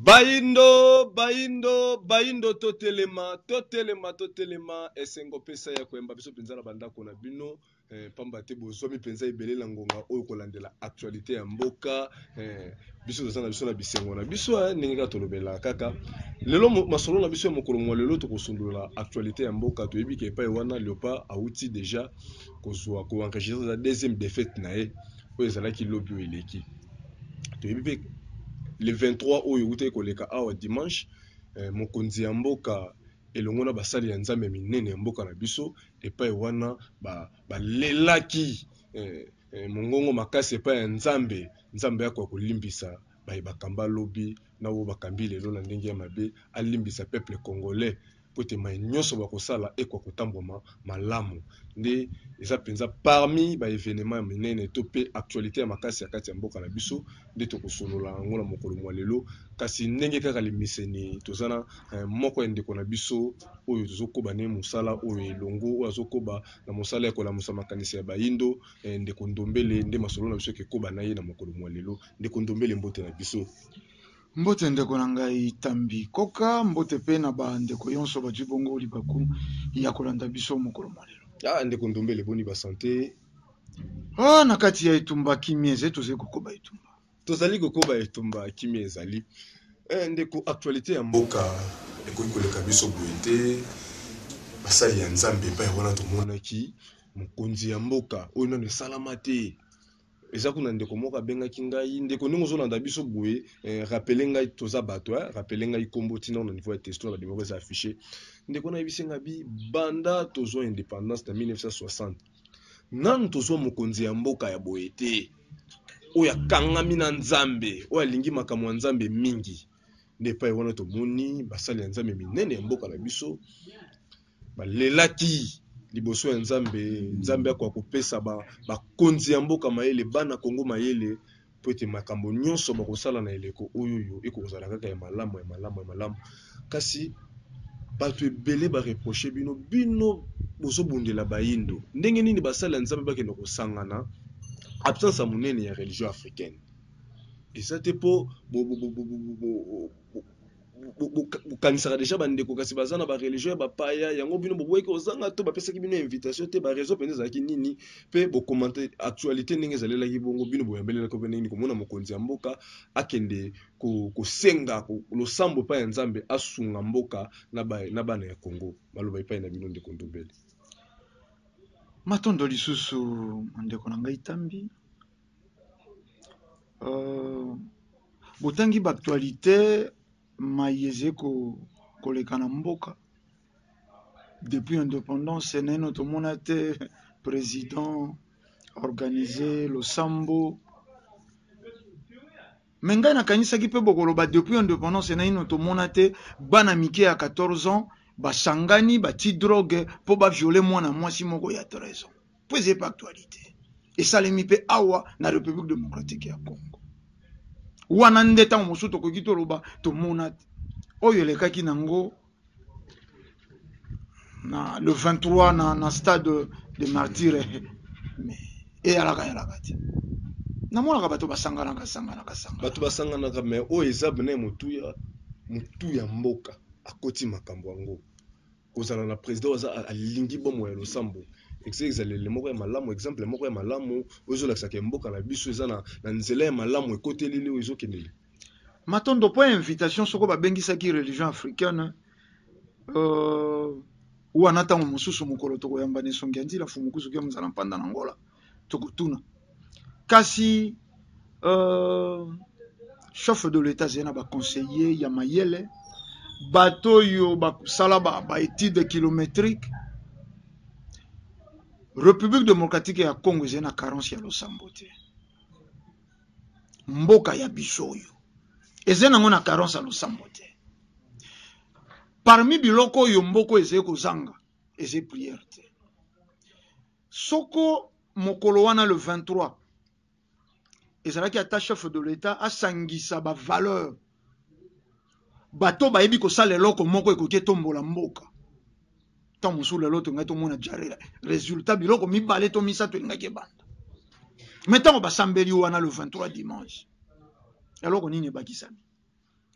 Baindo totelema esengo pesa ya kwemba biso penza na banda kona bino pamba te bozomi penza ibele la ngonga oyo kolandela actualité ya mboka biso zana biso na bisengo na biso ningi ka tolobela kaka lelo masolo na biso ya mokolo mwa lelo to kosundula actualité ya mboka to yebi ke pa wana Leopa auti déjà kozwa ko enregistrer la deuxième défaite na ye oyo ezalaki lobby eleki to yebi le 23 oyo ute koleka awa dimanche mokonzi ya mboka elongo na basali ya nzambe minene ya mboka na biso epai wana balelaki mongongo makasi epai ya nzambe yako kolimbisa bakamba lobi na wo bakambi lelo na ndenge ya mabe alimbisa peuple congolais pote mai nyonso bakosala ekwa kotambwama malamu nde eza penza parmi ba événement minene to pe actualité ya makasi ya kati ya mboka na biso nde tokosolola yango na mokolo mwa lelo kasi ndenge kaka limiseni tozana moko ya ndeko na biso oyo tozokoba ne mosala oyo elongo oyo azokoba na mosala ya kolamusa makanisi ya Baindo ndeko Ndombele nde masolo na biso kekoba na ye na mokolo mwa lelo ndeko Ndombele mbote na biso. Mbote ndeko na ngai Tambi Koka mbote pe na ba ndeko yonso ba jibongo libaku ya kolanda biso mokolo mwa lelo. Ndeko Ndombele boni ba santé. Na kati ya etumba kimyeze tozali kokoba etumba. Tozali kokoba etumba kimyeze ezali. Ndeko actualité ya mboka ekoki koleka biso boete basali ya nzambe pa wana tomonaki mokonzi ya mboka oyo nano esalama te. Eza kuna ndeko moko abengaki ngai ndeko ndenge ozolanda biso boye rappele ngai toza bato rappele ngai kombo tina na niveau ya testo na badimoko eza affiché ndeko na yebisi nga bi banda tozwa indépendance na 1960 nanu tozwa mokonzi ya mboka ya boye te oyo akangami na nzambe oyo alingi makambo ya nzambe mingi nde pa wana tomoni basali ya nzambe minene ya mboka na biso balelaki liboso ya nzambe yako akopesa bakonzi ya mboka mayele bana Kongo mayele po ete makambo nyonso bakosala na eleko oyo ekozala kaka ya malamu kasi bato ebele bareproche bino bozobundela Baindo ndenge nini basali ya nzambe bakende kosangana absence ya monene ya religion africaine eza te po bukanisaka deja bandeko kasi baza na ba religion ya bapaya yango bino boboyeki ozanga to bapesaki bino invitation te ba raison penza ezalaki nini pe bokomante actualité ndenge ezalelaki bongo bino boyambelelaki pe ndenge komona mokonzi ya mboka akende kosenga losambo pa ya nzambe asunga mboka na bana ya Kongo maloba epai na bino ndeko Ndombele. Matondo lisusu ndeko na ngai Tambi botangi ba actualité mayeze koleka na mboka depuis indépendance neno tomona te président organisé losambo menga na kanisaki pe bokoloba depuis indépendance neno tomona te bana mike ya 14 ans basangani bati drogue po ba violer mwana mwasi moko ya 13 ans po c'est pas actualité et salemi pe awa na République démocratique ya Congo wana ndeta mosusu tokoki toloba tomona oyo elekaki nango na le 23 na stade de martyrs mais eyalaka te namonaka bato basanganaka bato basanganaka mais oyo eza bene motu ya mboka akoti makambo yango kozala na président aza alingi bomo ya losambo exalele moko ya malamu exemple moko ya malamu ozolakisaka mboka na biso eza na nzela ya malamu ekoteleli oyo ezokendeli matondo po invitation soko babengisaki religion africaine wana ntango mosusu mokolo tokoyamba na esongi ya nzela fumu kusuki ya mozala mpanda na ngola tokotuna kasi chef de l'état zena baconseiller ya mayele bato oyo basala baétude kilométrique République démocratique ya Congo ezena carence ya losambo te mboka ya biso oyo ezena ngona carence ya losambo te parmi biloko oyo mboko eze kozanga eze prière te soko mokolo wana le 23 ezalaki ata chef de l'état asangisa ba valeur bato bayebi kosala eloko moko ekoki etombola mboka tant mosusu lelo tongai tomona déjà résultat biloko mibale to misato elingaki ebanda mais ntango basambeli wana le 23 dimanche eloko nini ebakisami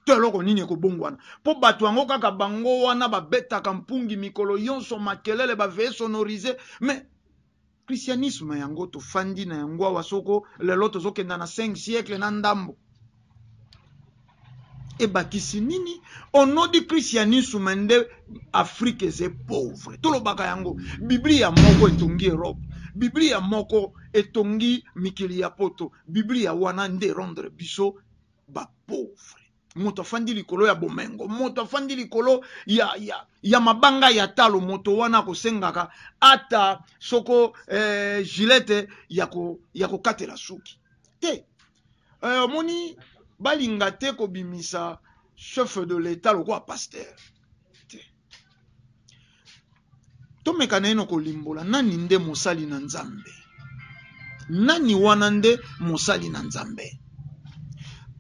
to eloko nini ekobongwana po bato yango kaka bango wana babetaka mpungi mikolo yonso makelele baveye sonorize mais christianisme yango tofandi na yango awa soko lelo tozokenda na 5 siècle na ndambo ebakisi nini onodi christianisme nde Afrique eze pauvre tolobaka yango biblia moko etongi Europe biblia moko etongi mikili ya poto biblia wana nde rendre biso ba pauvre moto afandi likolo ya bomengo moto afandi likolo ya mabanga ya talo moto wana kosengaka ata soko gilete ya kokatela suki te omoni balinga te kobimisa chef de l'état lokwa pasteur te tomeka na kolimbola nani nde mosali na nzambe nani wana nde mosali na nzambe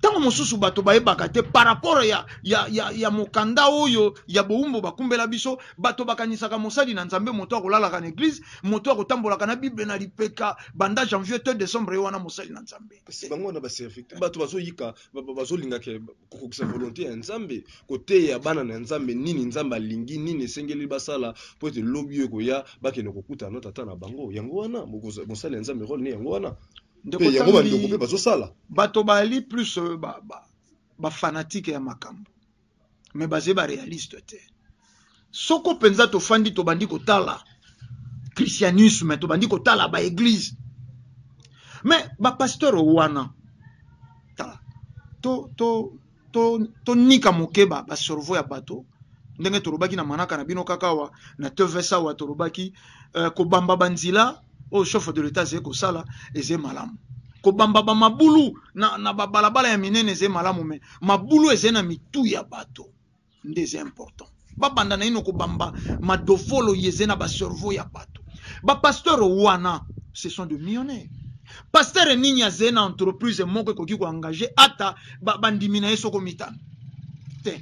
tango mosusu bato bayebaka te par rapport ya mokanda oyo ya boumbo bakumbela biso bato bakanisaka mosali na nzambe moto akolalaka na église moto akotambolaka na bible na lipeka banda janvier to décembre wana mosali na nzambe bango na baserviteur bato bazoyika bazolingaka kokokisa volonté ya nzambe koteya bana na nzambe nini nzambe alingi nini esengeli basala po ete lobi oyo koya bakende kokutana no tata na bango yango wana mosali ya nzambe role ne yango wana yango bandeko mpe bazosala bato bali plus fanatique ya makambo mais baze réaliste te soko penza tofandi tobandi kotala christianisme tobandi kotala église mais pasteur wana tala to nika mokeba baservo ya bato ndenge tolobaki na manaka na bino kakawa na tevesa wa tolobaki kobamba banzila au chef de l'état zeko sala eze malamu kobamba ba mabulu na balabala ya minene eze malamu me mabulu eze na mitu ya bato ndeze important babanda na ino kobamba madofolo yeze na ba cerveau ya bato ba pasteur wana ce sont de millionnaires pasteur nini aze na entreprise moko koki ko engager ata bandimi na yeso ko mitano te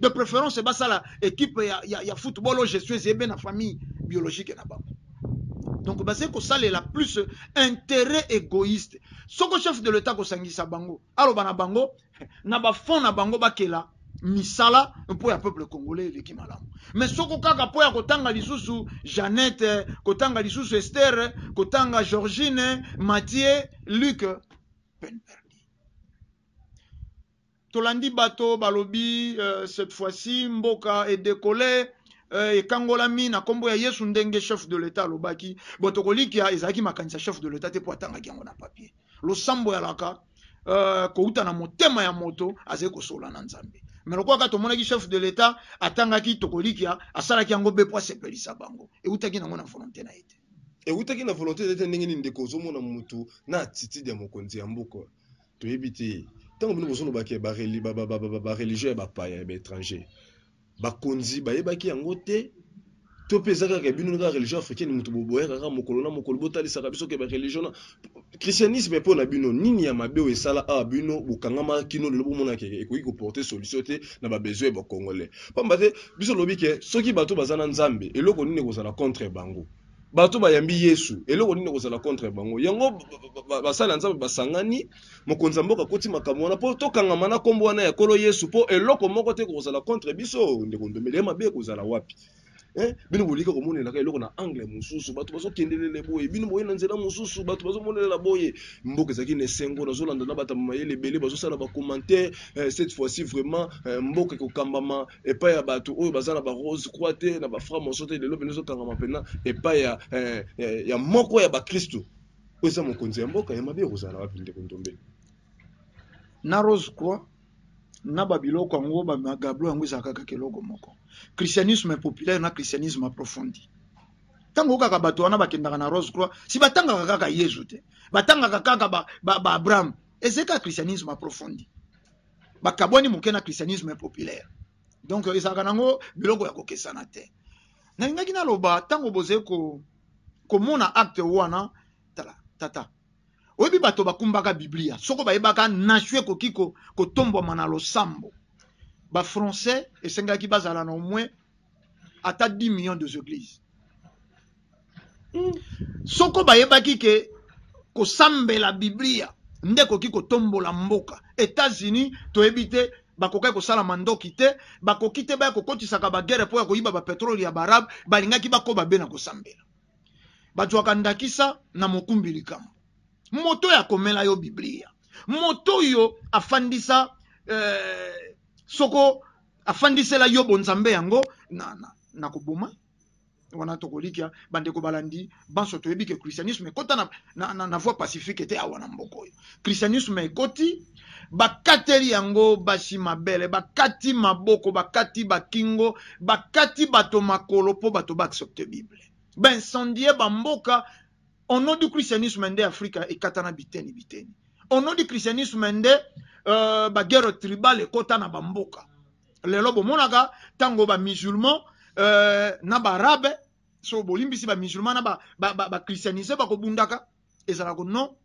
de préférence basala équipe ya football au gestion zebe na famille biologique na bango. Donc, c'est que ça la plus intérêt égoïste. Ce que chef de l'État kosangisa bango, alors bana bango, na ba fond na bango bakela misala pour le peuple congolais leki malamu. Mais ce que kaka po ya kotanga lisusu Jeannette, kotanga lisusu Esther, kotanga Georgine, Mathieu, Luc, peine perdue. Tolandi bato balobi cette fois-ci mboka est décollé. Et kangolami na kombo ya Yesu ndenge chef de l'état lobaki botokolikia ezaki makanisa chef de l'état te po atanga kiango na papier lo sambo ya laka ko uta na motema ya moto aze ko sola na nzambe mais lokwa ka tomonaki chef de l'état atanga ki tokolikia asala kiango be po sepelisa bango e utaki nango na volonté na ete e utaki na volonté ete ndenge ni ndeko zomona mutu na attitude ya mokonzi ya mboka to yebiti tango bino bozono baké ba religieux ba païen ba étranger bakonzi bayebaki yango te to pezaka ke bino na religion africaine mutu boboyaka ka mokolo na mokolo botalisaka biso ke ba religion christianisme po na bino nini ya mabe esala a bino bokangama kino lelo bomona ke ekoki ko porter solution te na ba besoin ba congolais pamba te biso lobi ke soki bato bazana nzambe eloko nini kozala contre bango bato bayambi Yesu eloko nini kozala contre bango yango basala nzambe basangani mokonza mboka koti makambo wana po tokangama na kombo wana ya kolo Yesu po eloko moko te kozala contre biso ndeko ndombele mabe kozala wapi bino bolika komonela ka eloko na angle mususu bato bazokendelele boye bino boye na nzela mususu bato bazomonela boye mboka ezaki na esengo nazolanda na bato mayele ebele bazosala ba commentaire cette fois-ci vraiment mboka ekokambama epai ya bato oyo baza na ba rose croix te na ba frère moso te lelo bino zokangama pena epai ya moko ya bakristo oyo eza mokonzi ya mboka ya mabe ekozala wapi ndeko ndombele na rose croix na babiloko yango bamagablo yango ezalaka kaka eloko moko christianisme populaire na christianisme approfondi tango kaka bato wana bakendaka na rose croix si batangaka kaka Yesu te batangaka kaka ba Abraham ezeka christianisme approfondi bakabwani moke na christianisme populaire donc ezalaka nango biloko ya kokesana te nalingaki naloba tango boze komona acte wana tata oyebi bato bakumbaka biblia soko bayebaka nashwe kokiko kotombwama na losambo ba français esengaki bazala na au moins ata 10 millions de églises soko bayebaki ke kosambela biblia nde koki kotombola mboka États-Unis toyebi te bakokai kosala mandoki te, bakoki te baya kokotisaka bagere po ya koyiba bapetroli ya barabe, balingaki bakoba be na kosambela. Bazwaka ndakisa na mokumbi likambo. Moto ya komela yo Biblia. Moto yo afandisa soko afandisela yo bonzambe yango na koboma. Wana tokolikia bandeko balandi banso toyebi ke christianisme ekota na voie pacifique te awa na mboko yo. Christianisme ekoti bakateli yango basi mabele, bakati maboko, bakati bakingo, bakati bato makolo po bato ba accepter Bible. Ben sondie bamboka au nom du christianisme nde Afrika ekatana biteni. Au nom du christianisme nde ba guerre tribale ekota na bamboka. Lelo bomonaka tango ba musulman na ba arabe so bolimbisi ba musulman na ba christianisé ba kobundaka ezala ko non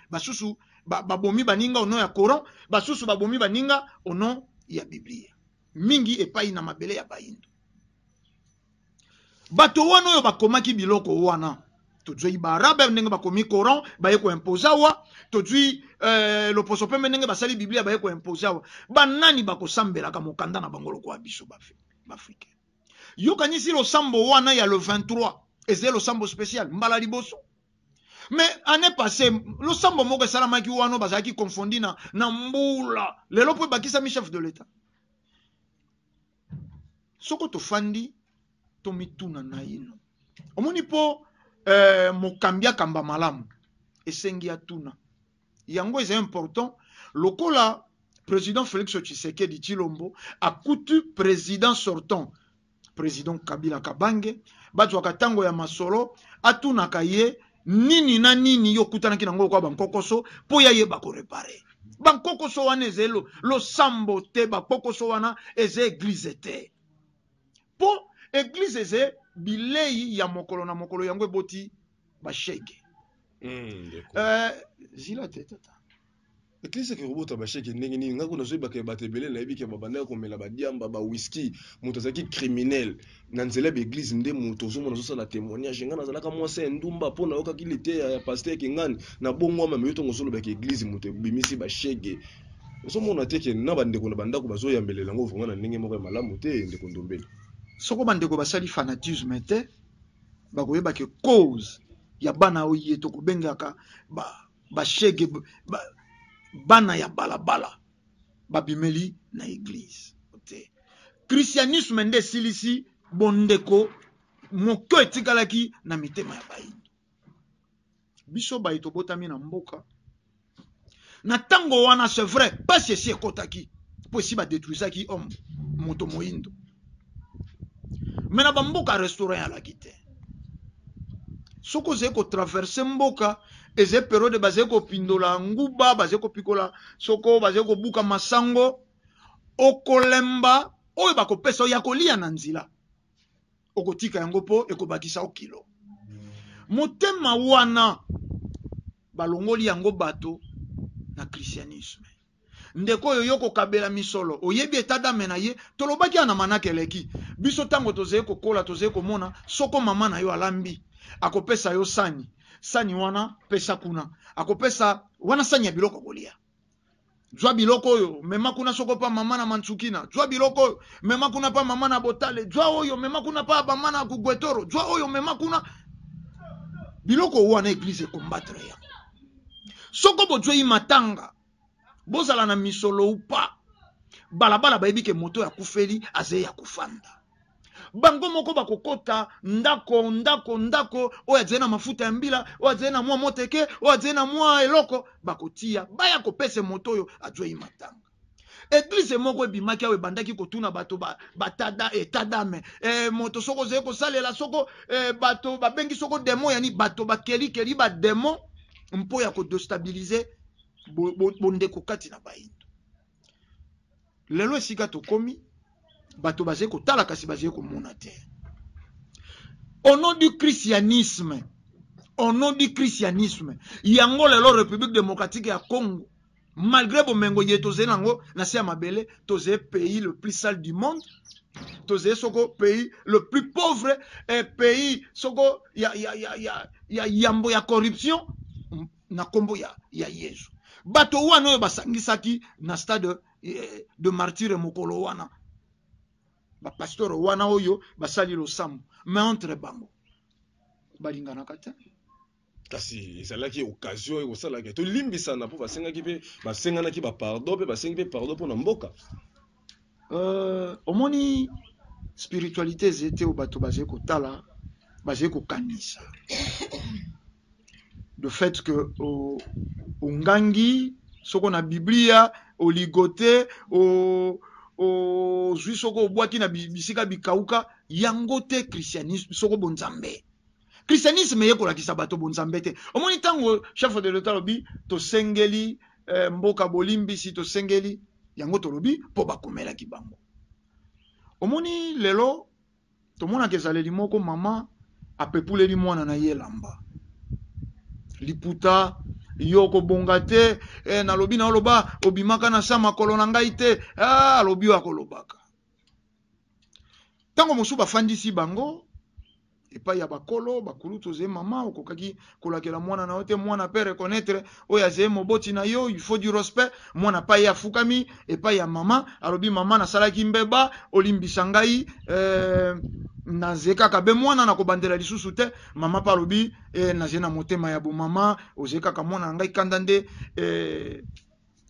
basusu babomi baninga au nom ya Coran, basusu babomi baninga au nom ya Biblia. Mingi epai na mabele ya bayindo. Bato wana oyo bakomaki biloko wana. Tozwi ba arabe ndenge bakomi Coran baye ko imposa wa, tozwi loposo pembe ndenge basali Biblia baye ko imposa wa. Banani bakosambelaka mokanda na bangolo kwa biso bafrika. Yo kanisi lo sambo wana ya le 23 ezé lo sambo spécial mbala liboso. Mais année passée, le sambo moko salamaki wano bazaki confondi na mbula. Lelo po bakisa mi chef de l'État. Soko to fandi to mituna na ino. Omoni po mokambia kamba malamu esengi atuna. Yango est important. Lokola président Félix Tshisekedi Tshilombo akutu président sortant président Kabila Kabange batu wakatango ya masolo atuna kaye nini na nini yo kutana kinango kwa bankokoso po ya yeba ko repare. Bankokoso wana ezelo lo sambo te bankokoso wana eze église te. Po église eze bilei ya mokolo na mokolo yango eboti bashege. Zila te tata. Église ke robota bashege ndenge nini ngako na zoyeba ke batebele na yebi ke babanda ko mela badiamba ba whisky moto azaki criminel na nzela be église nde moto zomona zosala témoignage ngana zalaka mwasa ndumba pona yoka kilite ya pasteur ke ngani na bongo ma meyo tongo solo ba ke église moto bimisi bashege zomona te ke na bandeko na bandako bazoyambelela ngo vunga na ndenge moko ya malamu te ndeko ndombele soko bandeko basali fanatisme te bakoyeba ke cause ya bana oye to kubengaka bashege bana ya balabala babimeli na église te. Christianisme nde silisi bondeko moko etikalaki na mitema ya bayindo. Biso baito botami na mboka. Na tango wana c'est vrai, pas ceci ekotaki po si ba détruisaki homme moto moyindo. Mais na bamboka restaurant ya la kite. Soko zeko traverser mboka eze periode bazeko pindola nguba bazeko pikola soko bazeko buka masango okolemba oyo bakopesa ya kolia na nzila okotika yango po ekobakisa okilo motema wana balongoli yango bato na christianisme ndeko oyo yoko kabela misolo oyebi etadame na ye tolobaki ana manake leki biso tango tozeko kola tozeko mona soko mama na yo alambi akopesa yo sani wana pesa kuna akopesa wana sani ya biloko kolia jwa biloko oyo mema kuna soko pa mama na mantsukina jwa biloko oyo mema kuna pa mama na botale jwa oyo mema kuna pa mama na kugwetoro jwa oyo mema kuna biloko wana église combattre ya soko bojwe imatanga bozala na misolo upa balabala bayebi ke moto ya kufeli aze ya kufanda bango moko bakokota ndako oyo azena mafuta ya mbila oyo azena mwa moteke oyo azena mwa eloko bakotia baya kopese moto oyo ajwe imatanga église moko ebimaki awe bandaki kotuna bato batada etadame moto soko zeye kosalela soko bato babengi soko demo yani bato bakeli ba demo mpo ya kodestabilize bondeko kati na bayindo lelo esika tokomi bato bazé ko tala kasi bazé ko mona te. Au nom du christianisme yango lelo République démocratique ya Congo malgré bomengo yetoze nango na se mabele toze pays le plus sale du monde toze soko pays le plus pauvre et pays soko ya yambo ya corruption na kombo ya Yesu bato wana oyo basangisaki na stade de martyre mokolo wana ba pasteur wana oyo basali losambo mais entre bango balinganaka te kasi ezalaki occasion oyo kosalaki tolimbisana mpo basengaki mpe basenganaki bapardon mpe basengi mpe pardon mpona mboka. Omoni spiritualité ezete o bato bazali kotala bazali kokanisa le fait que ongangi soko na biblia oligote ozwi soko obwaki na bisika bikauka yango te christianisme soko bonzambe christianisme ye kolakisa bato bonzambe te. Omoni ntango chef de l'État lobi tosengeli mboka bolimbisi tosengeli yango tolobi mpo bakomelaki bango. Omoni lelo tomonaka ezaleli moko mama apepuleli mwana na ye elamba liputa yo kobonga te nalobi na oloba obimaka na sa makolo na ngai te alobi oyo akolobaka. Ntango mosusu bafandisi bango epai ya bakolo bakulu toze mama okokaki kolakela mwana na yo te mwana pe reconnaître oyo azeye moboti na yo il faut du respect mwana pa ye afukami epai ya mama alobi mama nasalaki mbeba olimbisa ngai naze kaka be mwana na kobandela lisusu te mama pa alobi naze na motema ya bomama oze kaka mwana na ngai kanda nde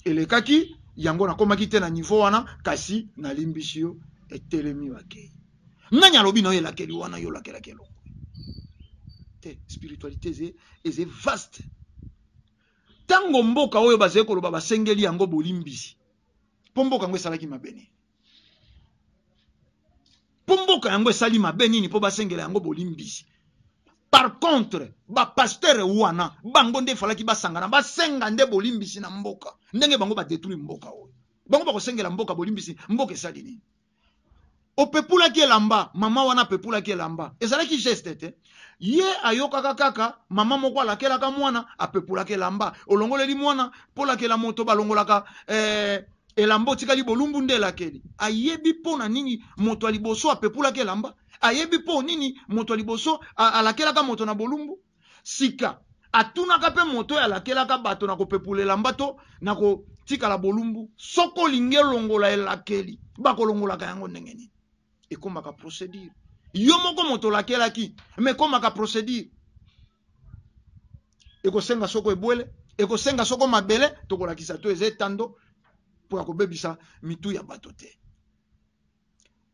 elekaki yango nakomaki te na niveau wana kasi nalimbisi yo etelemi bakei nani alobi na yo elakeli wana yo lakelaki elongo te. Spiritualité eze vaste tango mboka oyo bazali koloba basengeli yango bolimbisi mpo mboka yango esalaki mabe nini mpo mboka yango esali mabe nini mpo basengela yango bolimbisi. Par contre bapasteur wana bango nde efalaki basangana basenga nde bolimbisi na mboka ndenge bango badetruire mboka oyo bango bakosengela mboka bolimbisi mboka esali nini. Opepulaki elamba mama wana apepulaki elamba ezalaki geste te ye ayokaka kaka mama moko alakelaka mwana apepulaki elamba olongoleli mwana mpo lakela moto balongolaka elamba otikali bolumbu nde elakeli ayebi mpo na nini moto aliboso apepulaki elamba ayebi mpo nini moto aliboso alakelaka moto na bolumbu sika atunaka mpe moto oyo alakelaka bato na kopepula elamba to na kotikala bolumbu soko olingi elongola elakeli bakolongolaka yango ndenge nini ekomaka procédure yo moko moto lakelaki me ekomaka procédure ekosenga soko ebwele ekosenga soko mabele tokolakisa to eza etando mpo ya kobebisa mitu ya bato te.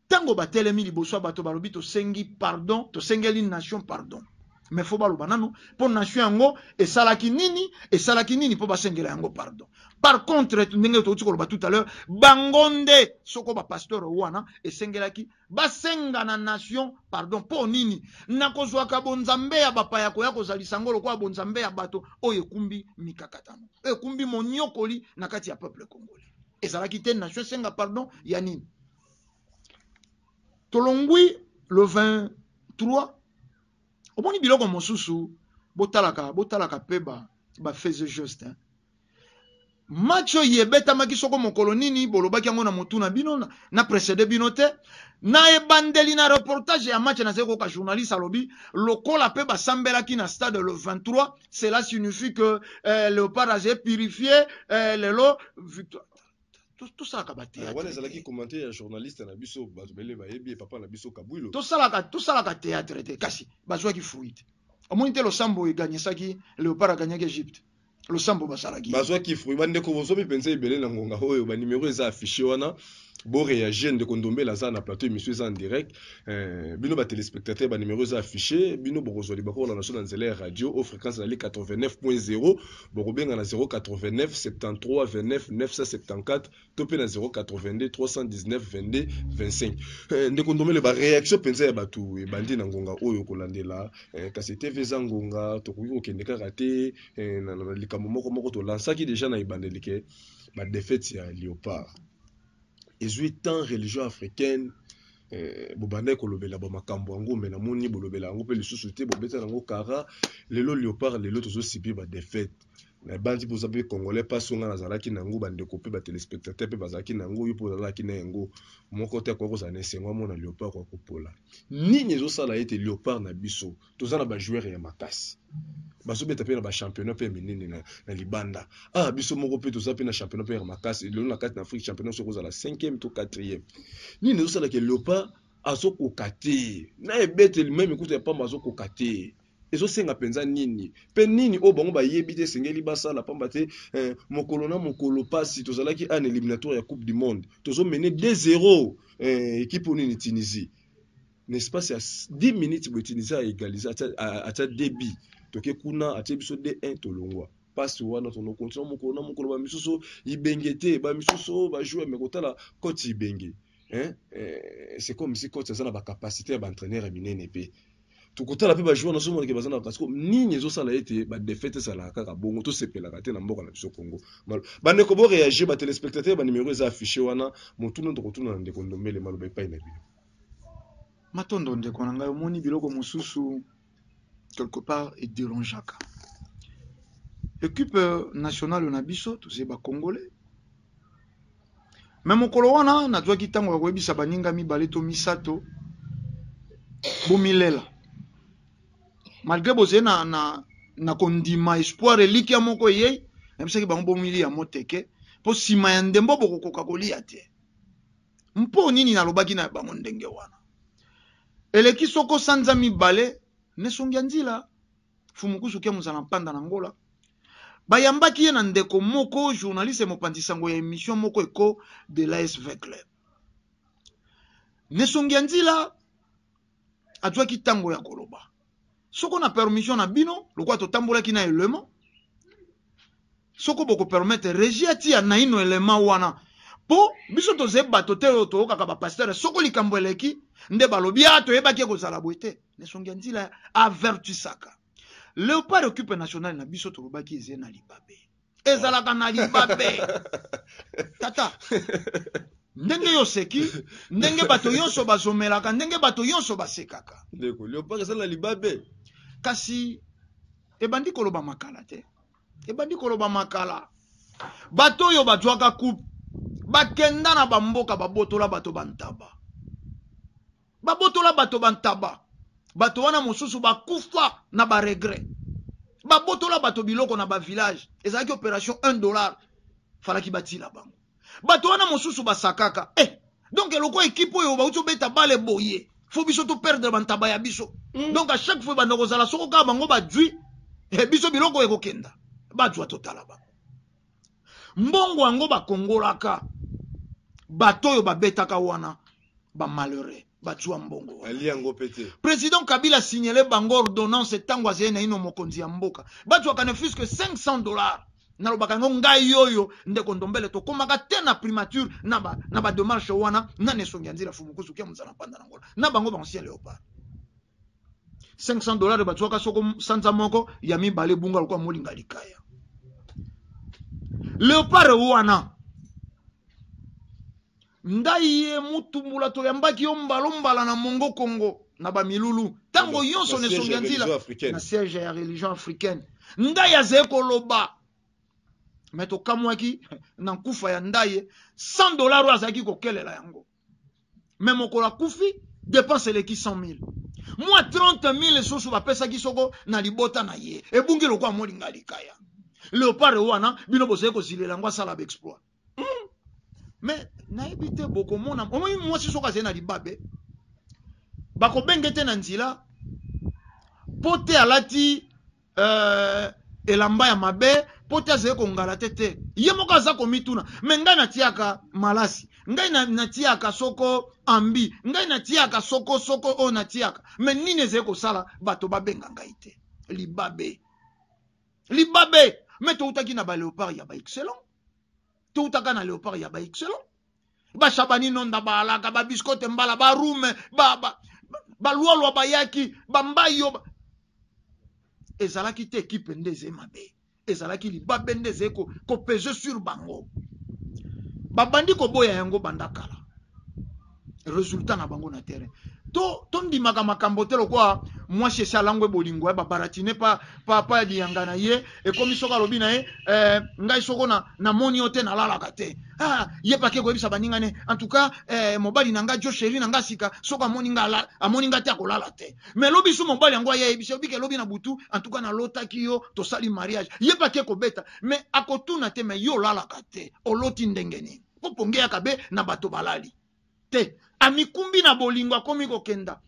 Ntango batelemi liboso ya bato balobi tosengi pardon tosengeli nation pardon mais fo baloba nano mpo nation yango esalaki nini mpo basengela yango pardon. Par contre ndenge touti koloba tout à l'heure bango nde soko bapasteur wana esengelaki basenga na nation pardon mpo nini nakozwaka bonzambe ya bapaya koya kozalisa yango lokola bonzambe ya bato oyo ekumbi mikakatano ekumbi monyokoli na kati ya peuple congolais ezalaki te nation esenga pardon ya nini. Tolongwi le 23 omoni biloko mosusu botalaka pe bafeze juste match oyo ebetamaki soko mokolo nini bolobaki yango na motu na bino na précédé bino te na ebandeli na reportage ya match nazali koyoka journaliste alobi lokola pe basambelaki na stade le 23 cela signifie que Léopard azali purifié lelo victoire tosalaka wana ezalaki commentaire ya journaliste na biso bato bele bayebi papa na biso Kabwilo tosalaka théâtre te kasi bazwaki fruit te omoni te losambo eganyesaki Léopard aganyaki Egypte losambo basalaki bazwaki fruit bandeko bozomi mpenza ebele na ngonga oyo banimero eza affiché wana bo réagir ndeko ndombela za na plateau émission eza en direct bino ba téléspectateur ba numéro eza affiché bino bokozoli bakola na na nzela ya radio au fréquence na 89.0 bokobenga na 089 73 29 974 to pe na 082 319 22 25 ndeko ndombele ba réaction penza ya batu ebandi na ngonga oyo kolandela kasi TV za ngonga to ko kende kaka te na likambo moko to lansaki déjà na ibandelike ba défaite ya Léopard. Ezui tant religion africaine bobanda kolobela ba makambo yango me na moni bolobela yango pe lisusu te bobeta yango kara lelo Léopard lelo tozo sibi ba défaite na bandi pour savoir congolais pas songa na zalaki nango bande kopé ba téléspectateur pe bazaki nango yo pour zalaki na yango moko te ko za nesengo mona Léopard ko kopola nini zo sala ete Léopard na biso tozana ba joueur ya makasi baso beta pe na ba championnat pe minini na libanda biso moko pe toza pe na championnat pe ya makasi le na kati na Afrique championnat so ko za la 5e to 4e nini zo sala ke Léopard azoko kate na ebete même écoute pas mazoko kate ezo senga penza nini pe nini o bango ba yebite sengeli basala pamba te mokolo na mokolo pasi tozalaki en éliminatoire ya Coupe du Monde tozo mener 2-0 équipe nini Tunisie n'est-ce pas c'est à 10 minutes pour Tunisie a égalisé à débit toke kuna a biso 2-1 tolongwa pasi wana tono continue mokolo na mokolo ba misuso ibengete ba misuso ba jouer mais kotala coach ibenge c'est comme si coach ça na ba capacité ba entraîneur minene pe tukutala pe ba joueur na somo ke bazana parce que nini zo sala ete ba défaite sala kaka bongo to sepela kate na mboka na biso Congo ba ne ko bo réagir ba téléspectateur ba numéro za affiché wana motuno to kotuna na ndeko ndombele maloba epai na bino matondo ndeko na ngai omoni biloko mosusu quelque part et dérangeaka équipe nationale na biso tous ba congolais même mokolo wana nazwaki ntango ya koyebisa baninga mibale to misato bomilela malgré bozé na kondima espoir elikia moko ye mesaki bango bomili ya moteke po sima ya ndembo bokokoka kolia te mpo nini nalobaki na bango ndenge wana eleki soko sanza mibale nesongi ya nzila fumukusu kia muzala mpanda na ngola bayambaki ye na ndeko moko journaliste mopanzi sango ya émission moko eko de l'ASV Club nesongi ya nzila atwaki tango ya koloba soko na permission na bino lokwa totambolaki na élément soko boko permettre régie atia na ino élément wana po biso toze bato te oyo toyokaka bapasteur soko likambo eleki nde balobi toyebaki ekozala boye te nesongi ya nzila avertisaka Léopard équipe nationale na biso tolobaki eze na libabe ezalaka na libabe tata ndenge yo seki ndenge bato yonso bazomelaka ndenge bato yonso basekaka ndeko Léopard ezala libabe kasi ebandi koloba makala te ebandi koloba makala bato oyo bazwaka coupe bakenda na bamboka babotola bato bantaba bato wana mosusu bakufa na baregret babotola bato biloko na bavillage ezalaki opération $1 falaki batila bango bato wana mosusu basakaka donc eloko ekipe oyo bauti obeta bale boye fo biso to perdre bantaba ya biso donc à chaque fois bando kozala soko kaka bango badwi biso biloko ekokenda bazwa totala bango mbongo yango bakongolaka bato oyo babetaka wana bamalheureux bazwa mbongo président Kabila signalé bango ordonnance tango azali na ino mokonzi ya mboka bazwaka ne fût que $500 nalobaka ngo ngai yoyo ndeko ndombele tokomaka te na primature na ba démarche wana na nesongi ya nzila fumukusu kia muzala panda na ngola na bango bancien Léopard $500 bazwaka soko sanza moko ya mibale bunga lokwa molinga likaya Léopard wana ndai ye mutumbula to yambaki yo mbalombala na mongo Congo na bamilulu tango yonso nesongi ya nzila na siège ya religion africaine ndai azeko loba meto kamwaki na nkufa ya ndaye $100 azaki kokelela yango mais mokola kufi dépense leki 100,000 moi 30,000 soso bapesaki soko na libota na ye ebungi lokwa molinga likaya Léopard wana bino bozali kozilela ngo asala exploit mais nayebi te bokomona omoi mwasi soko azali na libabe bakobenge te na nzila po te alati elamba ya mabe po te azali kongala te ye moko aza komituna me ngai natiaka malasi ngai natiaka soko ambi ngai natiaka soko oyo natiaka me nini ezali kosala bato babenga ngai te libabe me toutaki na baléopard ya baexcellent toutaka na léopard ya baexcellent bashabani nonda baalaka babiskote mbala barume balwalwa bayaki bambayo ezalaki te ekipe nde ezali mabe ezalaki libabe nde ezali kopese sur bango babandi koboya yango bandakala résultat na bango na terrain to ndimaka makambo te lokwa moi chez salangwe bolingo ba baratine pa lianga na ye et comme soka lobi na ye ngai soko na moni ote na lala kate ye pa ke ko bisa baninga ne en tout cas mobali nanga jo chéri nanga sika soka moni nga te akolala te mais lobi so mobali yango ye bisa obi ke lobi na butu en tout cas na lotaki yo to sali mariage ye pa ke ko beta mais akotuna te mais yo lala kate oloti ndengeni popongea kabe na bato balali te amikumbi na bolingo akomi kokenda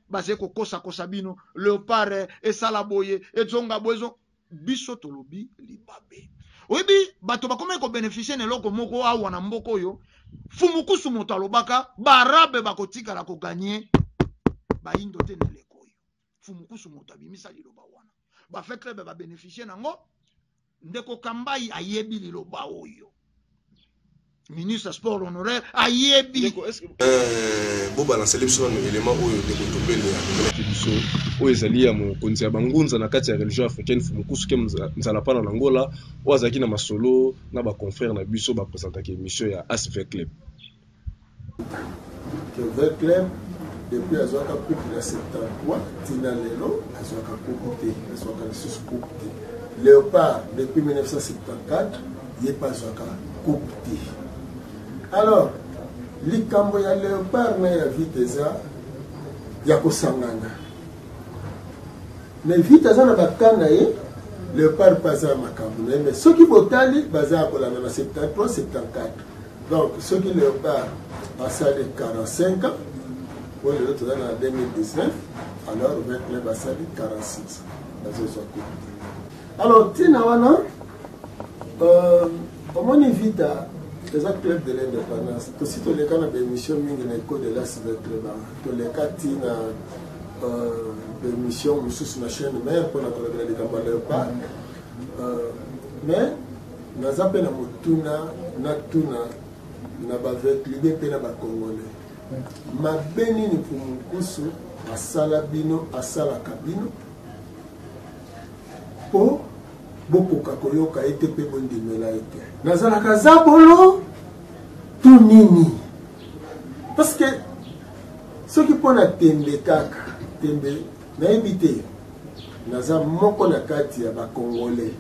baze kokosa bino leopard esala boye ezonga boyezo biso tolobi libabe oyebi bato bakomi kobénéficie na eloko moko awa na mboko oyo fumukusu moto alobaka barabe bakotikala koganye bayindo te na eleko oyo fumukusu moto abimisa liloba wana bafetre babénéficie nango ndeko Kambai ayebi liloba oyo ministre sport honoraire ayebi bo balancer biso na élément oyo ndeko topele ya biso oyo ezali ya mokonzi ya bangunza na kati ya religion africaine fumukusu ke nzala pana na Angola oazaki na masolo na ba confrère na biso ba présentaki émission ya ASV Club que Club depuis azwaka coupe na 73 tina lelo azwaka coupe te azwaka lisusu coupe te Léopard depuis 1974 ye pas azwaka coupe te. Alors, likambo ya Léopard na ya viteza ya kosangana. Mais viteza na bakana ye Léopard paza makambo mais ceux qui botali baza kolana na 73 74. Donc ceux qui Léopard passent de 45 ans pour les autres en 2019 alors avec les passés de 46 alors tina wana comment on évite les clubs de l'indépendance aussi tous les cas na émission mingi na école de la civil club tous les cas tina émission sous ma chaîne mère pour la collaborer de Kambale pas mais naza pe na mutuna na tuna na ba avec l'idée pe na ba congolais mabeni ni fumukusu asala bino asala kabino po bokoka koyoka ete pe bondimela ete nazalaka zabolo tout nini parce que ceux qui pona tembe kaka tembe nayebi te naza moko na kati ya bakongolais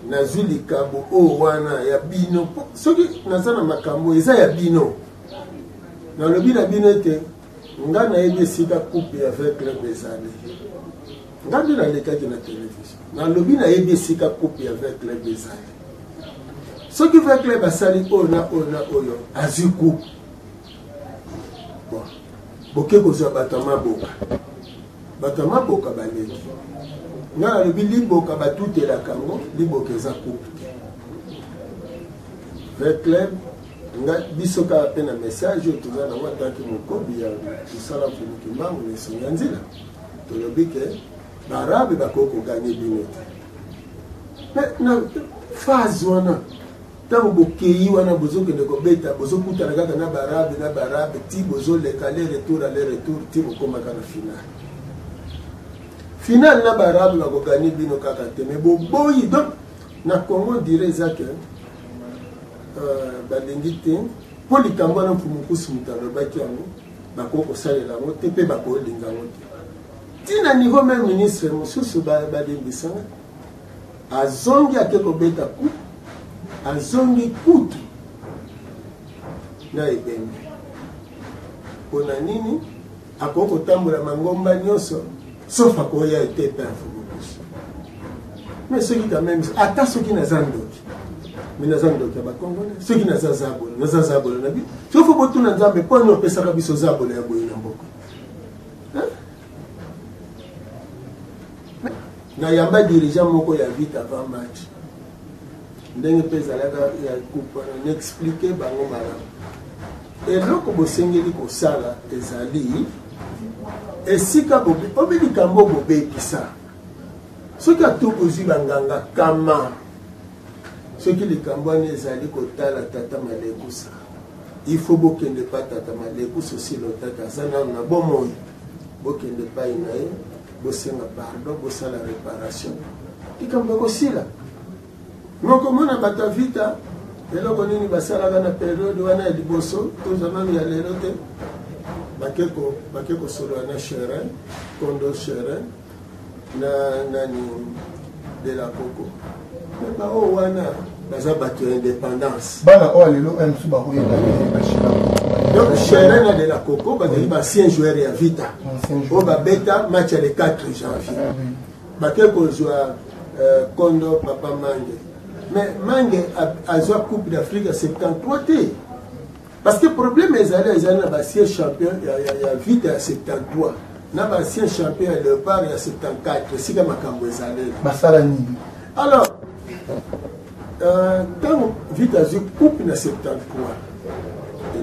nazwi likambo oyo wana ya bino soki naza na makambo eza ya bino nalobi na bino ete nga nayebi esika coupe avec club ezali nga nde nalekaki na télévision nalobi nayebi esika coupe avec club ezali soki avec club asali oyo na oyo azwi coupe boke kozwa bato ya maboka baleki nga nalobi liboka batutelaka ngo liboka eza coupe avec club nga biso kaka pe na message oyo toza nango ataki mokobi ya kosala mfumuki mbangu na esonga nzela tolobi ke barabe bakoki koganye bino te me na phase wana ntango bokei wana bozokende kobeta bozokutana kaka na barabe ti bozoleka le retour ti bokomaka na finale na barabe bakoganye bino kaka te me boboyi donc na Congo dire eza ke balingi te mpo likambo wana mfumukusu moto alobaki yango bakoki kosalela yango te mpe bakolinga yango te ntina niveau même ministre mosusu balimbisanga azongi ake kobeta ku azongi kutu na ebembe mpona nini akoki kotambola mangomba nyonso sauf akoya ete mpe mfumukusu mais soki quand même ata soki naza ndoki mais naza ndoki ya bakongolais soki naza zabolo na bi sofo botuna nzambe mpo ni opesaka biso zabolo ya boye na mboko nayamba dirigeant moko ya vite avant match ndenge mpe ezalaka ya coupe naexplike bango malamu eloko bosengeli kosala ezali esika obi likambo bobekisa soki atu kozwi banganga kama soki likambo wana ezali kotala tata malekusa il faut bokende pa tata malekusa osi lotata aza nano na bomoi bokende pai na ye bosenga pardon bosala réparation likambo ekosila mokomona bato vita eloko nini basalaka na periode wana ya liboso toza nano ya lelo te bake kosolola na cherin Kondo Chérin na nani de la Coco. Mais bah oh wana baza bato indépendance. Bana o lelo msu ba ko yeba donc Chérin na de la Coco ba de ancien joueur ya Vita. O ba beta match le 4 janvier. Ba ke ko jouer Kondo Papa Mange. Mais Mange a joué Coupe d'Afrique à 73 t. Parce que le problème est que ancien champion il y a Vita à 73. Na ancien champion à Léopard il y a 74. C'est comme Makambo ezalé. Alors quand Vita a joué Coupe en 73.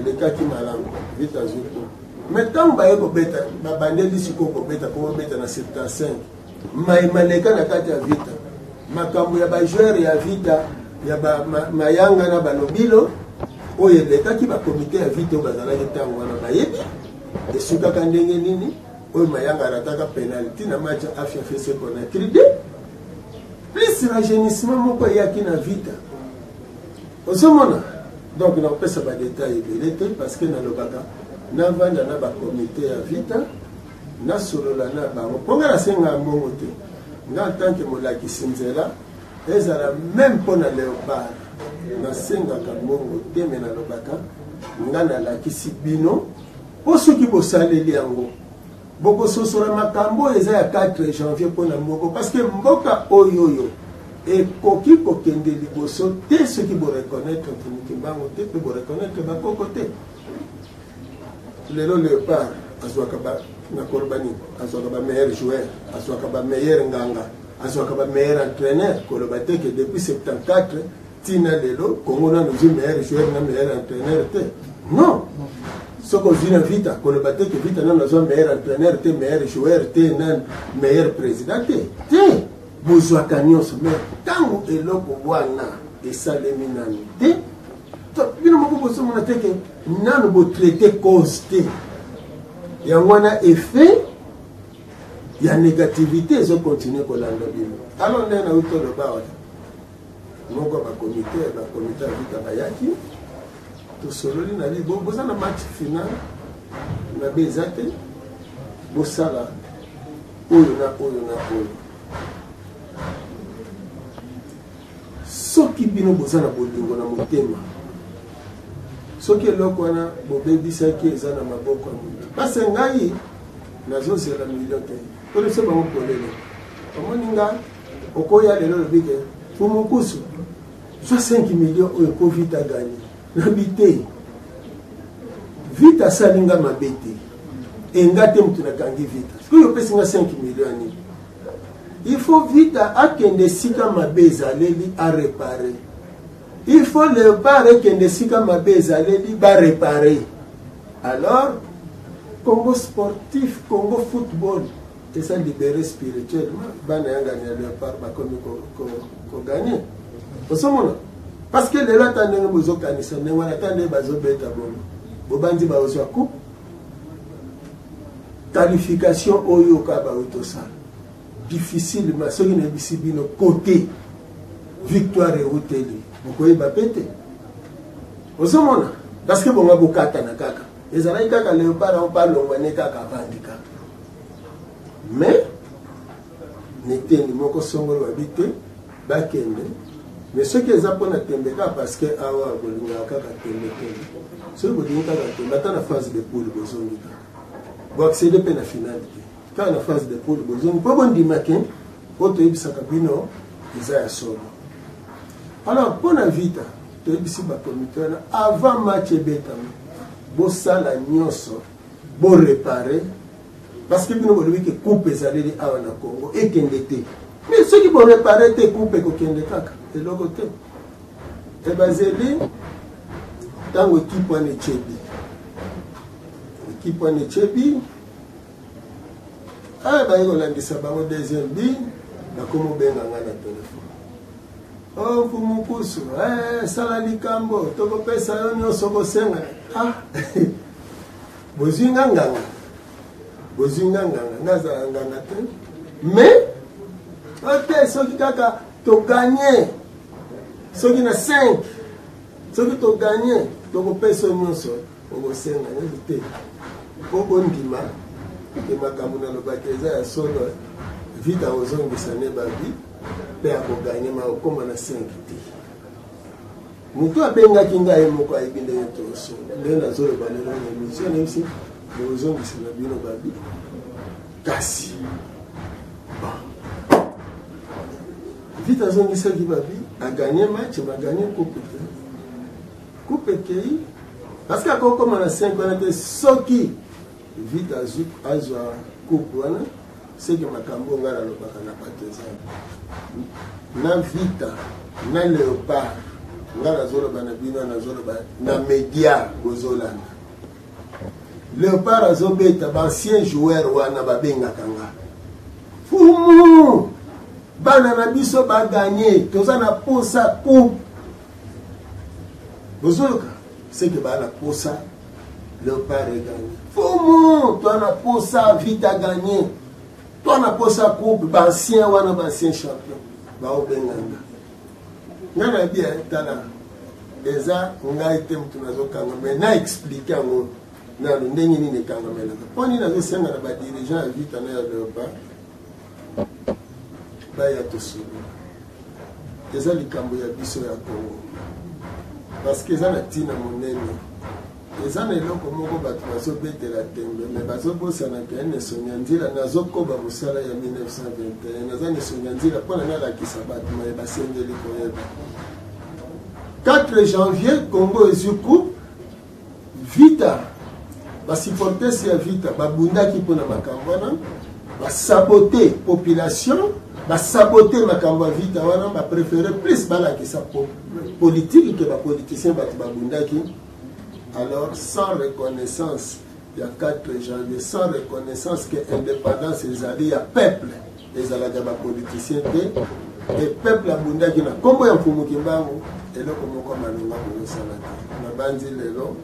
Le cas qui m'a langue Vita a joué Coupe. Mais quand ba yeko beta ba bandeli sikoko beta ko beta na 75. Maleka na kati ya Vita. Makambo ya ba joueur ya Vita ya ba mayanga na balobilo oyo leta ki ba comité ya Vita bazala ntango wana bayebi esuka ka ndenge nini oyo mayanga arataka penalty na match afya fese kona kride plus rajeunissement moko yaki na Vita osomona donc na pesa ba détail ebele parce que na lobaka na vanda na ba comité ya Vita na solola na bango ponga na senga mbongo te nga en tant que molakisi nzela ezala même pour na Léopard na senga ka mbongo te me na lobaka nga na lakisi bino po soki bosaleli yango boko sosola makambo eza ya 4 janvier pour na moko parce que mboka oyoyo ekoki kokende liboso te soki bo reconnaître mbango te pe bo reconnaître bakoko te lelo Léopard azwaka ba na kolbani azwaka ba meilleur joueur azwaka ba meilleur nganga azwaka ba meilleur entraîneur kolobate que depuis 74 tina lelo Congo na nous meilleur joueur na meilleur entraîneur te non soko zina Vita kolobate que Vita na nous meilleur entraîneur te meilleur joueur te na meilleur président te bozwaka nyonso mais tango eloko wana esalemi nanu te to bino moko bosomona te ke nanu bo traiter cause te yango wana effet ya négativité ezo continuer kolanda bino alors nde na uto loba wana moko ba comité ya Vita bayaki tosololi na li boza na match final na beza te bosala oyo na oyo na oyo soki bino boza na bolingo na motema soki eloko wana bobebisaki eza na maboko ya moto pase ngai nazozela milio te tolese bango polele omoni nga okoya lelo lobike fumukusu zwa 5 millions oyo po Vita gagné nabi te Vita asali nga mabe te enga te motu nakangi Vita soki opesi nga 5 millions anini il faut Vita akende sika mabe ezaleli a réparer. Il faut le barrer que ne sika mabe ezaleli ba réparer. Alors Congo sportif, Congo football, et ça libéré spirituellement. Bana yanga ni le par ba comme ko gagner. Osomona parce que les là tande ngozo kanisa ne wana tande bazo beta bon. Bobandi ba ozo coupe. Qualification oyo ka ba otosa. Difficilement soki na bisibino côté victoire et hôtel. Vous ba pété. Osomona parce que bonga bokata na kaka. Ezala kaka Léopard on parle ngwane kaka vandika. Mais n'était ni moko songolo habité bakende. Mais ce qui est appris à Tembeka parce que awa bolinga kaka Tembeka. Ce bolinga kaka Tembeka na phase de poule bozonga. Bo accéder pe na finale. Quand la phase de poule bozonga po bon dimakin oto ebisaka bino eza ya solo. Alors pour la Vita, tu es ba comité avant match betami. Bo sala nyonso, bo réparer parce que bino bolobi que coupe ezaleli awa na Congo et kendete. Mais ceux qui vont réparer te coupe ko kende kaka et logo te. E bazeli tango équipe wana chebi. Équipe wana chebi. Ah ba yiko landisa bango deuxième bi, na komo benga ngana téléphone. Oh fumukusu, sala likambo, toko pesa yo nyonso kosenga. Ah. Bozinga nganga. Bozinga nganga, ngaza nganga te. Mais ok, soki kaka to gagner. Soki na 5. Soki to gagner, toko pesa nyonso kosenga te. Po bondima ke makambo nalobaki eza ya solo vite akozongisa ne babi mpe akoganye makokoma na 5 te moto abengaki ngai moko ayebi ndenge tosolo ndenge nazoloba lelo na émission nayebisi bokozongisa na bino babi kasi vite azongisaki babi aganye match baganye coupe kei parce que akokoma na 5 wana te soki vite azwa coupe wana seke makambo ngai nalobaka na bato eza na vita na léopard ngai nazoloba na bino nazoloba na média bozolanda léopard azobeta baancien joueur wana babengaka nga fumu bana na biso baganye toza na posa coupe bozoloka seke bana posa léopard eganye fumu toa na posa vite aganye toa na posa coupe baancien wana baancien champion baobenganga ngai na bia tala eza ngai te motu nazokanga me na explike yango nano ndenge nini ekangamelaka mpo nini nazosenga na badirigant ya vita na ya léopard baya tosolola eza likambo ya biso ya Congo parce que eza na ntina monene eza na eloko moko bato bazobetela tembe me bazobosanaka ya nesonya nzela nazokoba mosala ya 1921 naza nesonya nzela mpona nalakisa bato maye basengeli koyeba 4 janvier Congo ezwi coupe vita basupporters ya vita babundaki mpona makambo wana basabote population basabote makambo ya vita wana bapréféré plus balakisa politique ke bapoliticien bato babundaki. Alors sans reconnaissance il y a 4 janvier sans reconnaissance que indépendance ezali ya peuple ezalaka bapoliticien te et peuple abundaki na kombo ya mfumuki mbangu eloko moko malonga kosala te na bandi lelo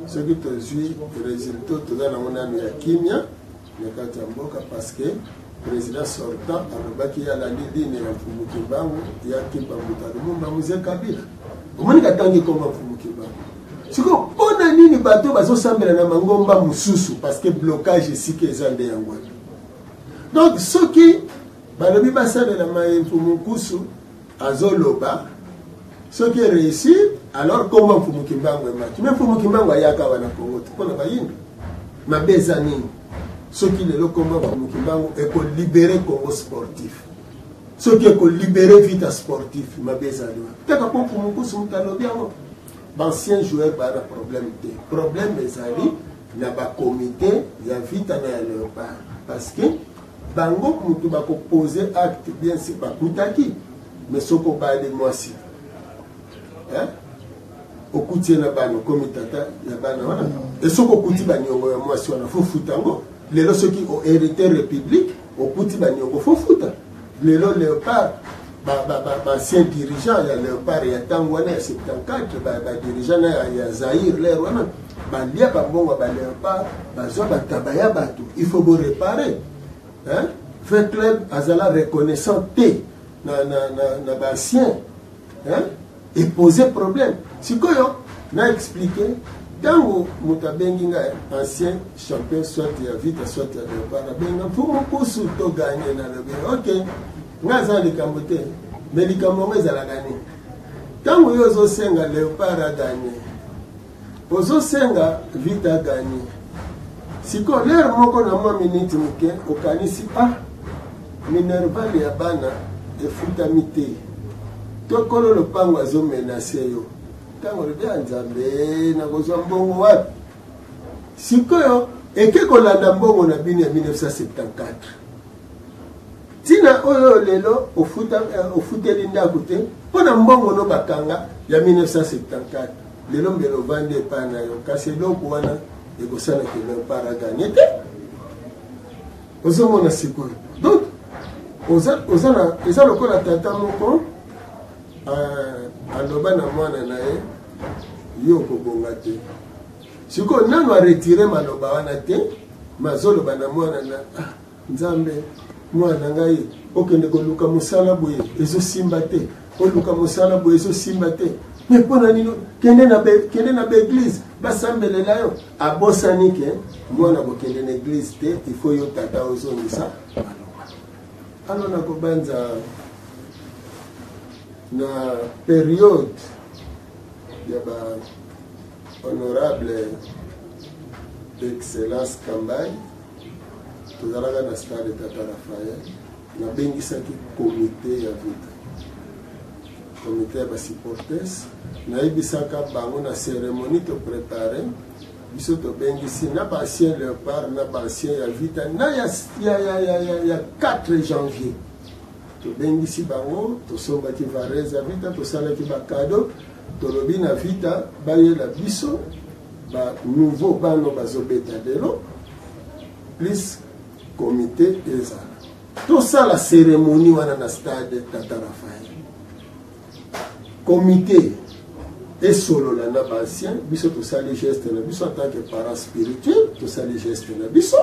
soki tozwi résultat toza nango nano ya kimia na kati ya mboka parce que président sortant alobaki alandi ligne ya mfumuki mbangu yakimba moto alumumba Mzee Kabila omoni katangi komba mfumuki mbangu siko mpona nini bato bazosambela na mangomba mosusu parce que blocage esika eza nde yango donc soki balobi basalela mfumukusu azoloba soki réussir alors komba mfumuki mbangu emaki me mfumuki mbangu ayaka wana Congo mpona bayindu mabe eza nini soki lelo komba mfumuki mbangu ekolibere Congo sportif soki ekolibere vita sportif mabe ezali wana teka mpo mfumukusu moto alobi yango bancien joueur bana problème ezali na bakomité ya vita na ya léopard parce que bango mutu bakopose acte bien si bakutaki mais soko bali mwasi okutie na bana komi tata ya bana wana esoko okuti baniongo ya mwasi wana fo futango lelo soki o hérité république okuti baniongo fo futa lelo léopard ancien dirigeant ya léopard ya ntango wana ya 74 dirigeant ya Zaïre l'air wana balia bambongo ba léopard bazwa bataba ya bato il faut bo réparer fait club azala reconnaissant te na bancien et poser problème sikoyo na expliquer tango moto abengi nga ancien champion soit ya vita soit ya léopard abenga mfumo kusu to gagner na lobe ok ngaza likambo te mais likambo ngo ezalaka nini ntango yo ozosenga léopard aganye ozosenga vita aganye siko lere moko na mwa minute moke okanisi minerval ya bana efutami te tokolo lopango azomenase yo ntango lobi ya nzambe nakozwa mbongo wapi sikoyo eke kolanda mbongo na bino ya 1974 tina oyo lelo ofuteli ndako te mpona mbongo no bakanga ya 1974 lelo mbelo ovandi epai na yo kasi eloko wana ekosalaka léopard aganye te ozomona sikoyo donc eza lokola tata moko aloba na mwana na ye yo okobonga te sikoyo nano aretire maloba wana te mazoloba na mwana na nzambe mwana ngai okende koluka mosala boye ezosimba te oluka mosala boye ezosimba te me mpona nini kende na baeglise basambelela yo abosani ke mwana bokende na église te il faut yo tata ozongisa alors nakobanza na période ya ba honorable excellence Kambai tozalaka na stade Tata Raphaël nabengisaki comité ya vita comité ya basupporters nayebisaka bango na cérémonie toprépare biso tobengisi na baancien léopard na baancien ya vita na ya 4 janvier tobengisi bango tosombaki varese ya vita tosalaki bakado tolobi na vita bayela biso ba nouveau bano bazobeta lelo plus comité ezala tosala cérémonie wana na stade Tata Raphaël comité esolola na baancien biso tosali geste na biso en tant que parent spirituel tosali geste na biso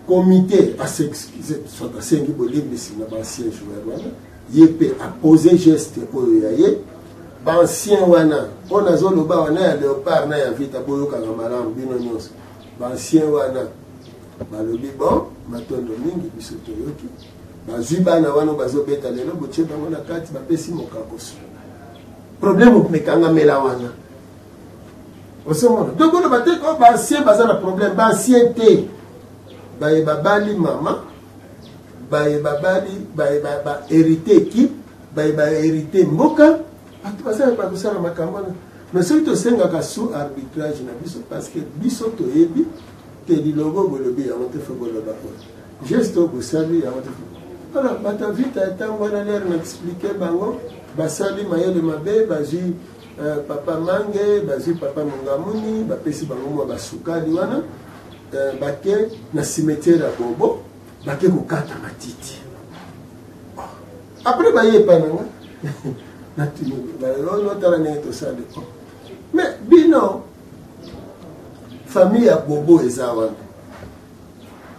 comité s'excuse soit asengi bolimbisi na baancien joueur wana ye mpe apose geste oyo ya ye baancien wana mpo nazoloba wana ya léopard na ya vita boyokanga malamu bino nyonso baancien wana balobi bon matondo mingi biso toyoki bazwi bana wana bazobeta lelo botie bango na kati bapesi mokakoso problème omekangamela wana osomona donc ono bate o baancien baza na problème baancien te bayeba bali mama bayeba bali bayeba bahérité équipe bayeba hérité mboka bato bazala bakosala makambo wana mais soki tosengaka sous arbitrage na biso parce que biso toyebi te lilogo bolobi yango te fo boloba oyo geste oyo bosali yango te fo alors bato vita etango wana lere na explike bango basali mayele mabe bazwi papa mange bazwi papa mongamuni bapesi bango mwa basukali wana bake na cimetière ya bobo bake kokata matiti après bayepa nanga notala ndenge tosali mais bino famille ya bobo eza wana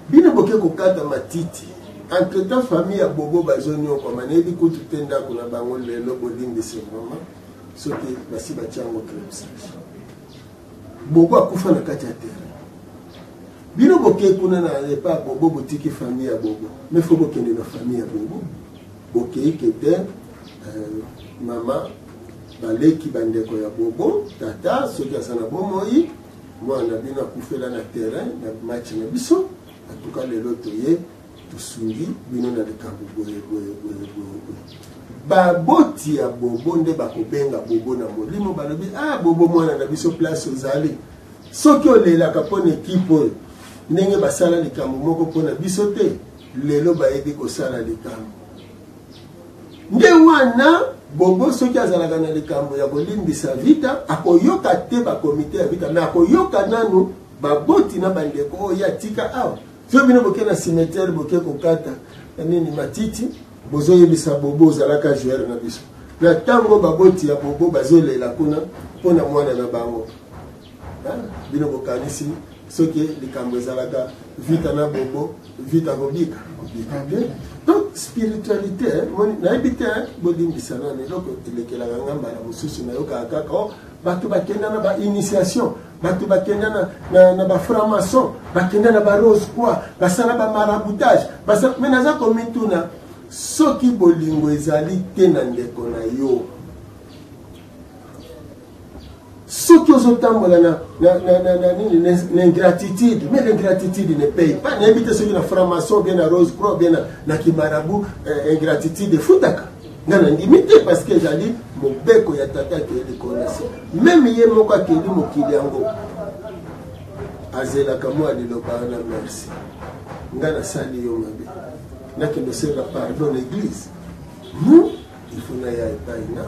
bino boke kokata matiti entre temps famille ya bobo bazonyokoma nayebi kutu te ndako na bango lelo bolimbisi mama soki basi batiango crepsage bobo akufa na kati ya terrain bino boke kuna na epa bobo botiki famille ya bobo mais fo bokende na famille ya bobo bokei kete mama baleki bandeko ya bobo tata soki aza na bomoi mwana bino akufela na terrain na match na biso atuka lelo toye tosungi bino na likambo boye baboti ya bobo nde bakobenga bobo na molimo balobi bobo mwana na biso place ozali soki olelaka mpo na ekipe oyo ndenge basala likambo moko mpo na biso te lelo bayebi kosala likambo nde wana bobo soki azalaka na likambo ya kolimbisa vita akoyoka te bakomite ya vita me akoyoka nanu baboti na bandeko oyo atika awa so bino boke na cimetière boke kokata nini matiti bozoyebisa bobo ozalaka joueur na biso na ntango baboti ya bobo bazolela kuna mpo na mwana na bango bino bokanisi soki likambo ezalaka vita na bobo vita kobika bien donc spiritualité nayebi te bolimbisa nani eloko elekelaka nga mbala mosusu nayokaka kaka bato bakenda na bainitiation bato bakenda na bafranc-maçon bakenda na barose croix basala bamaraboutage me naza komituna soki bolingo ezali te na ndeko na yo soki ozotambola na ingratitude mais l'ingratitude ne paye pas nayebi te soki na franc-maçon bien na rose croix bien na kimarabu ingratitude efutaka nga na ndimi te parce que ezali mobeko ya tata akeli konasi meme ye moko akeli mokili yango azelaka mwa liloba wana merci nga nasali yo mabe nakende oseka pardon l'église il faut naya epai na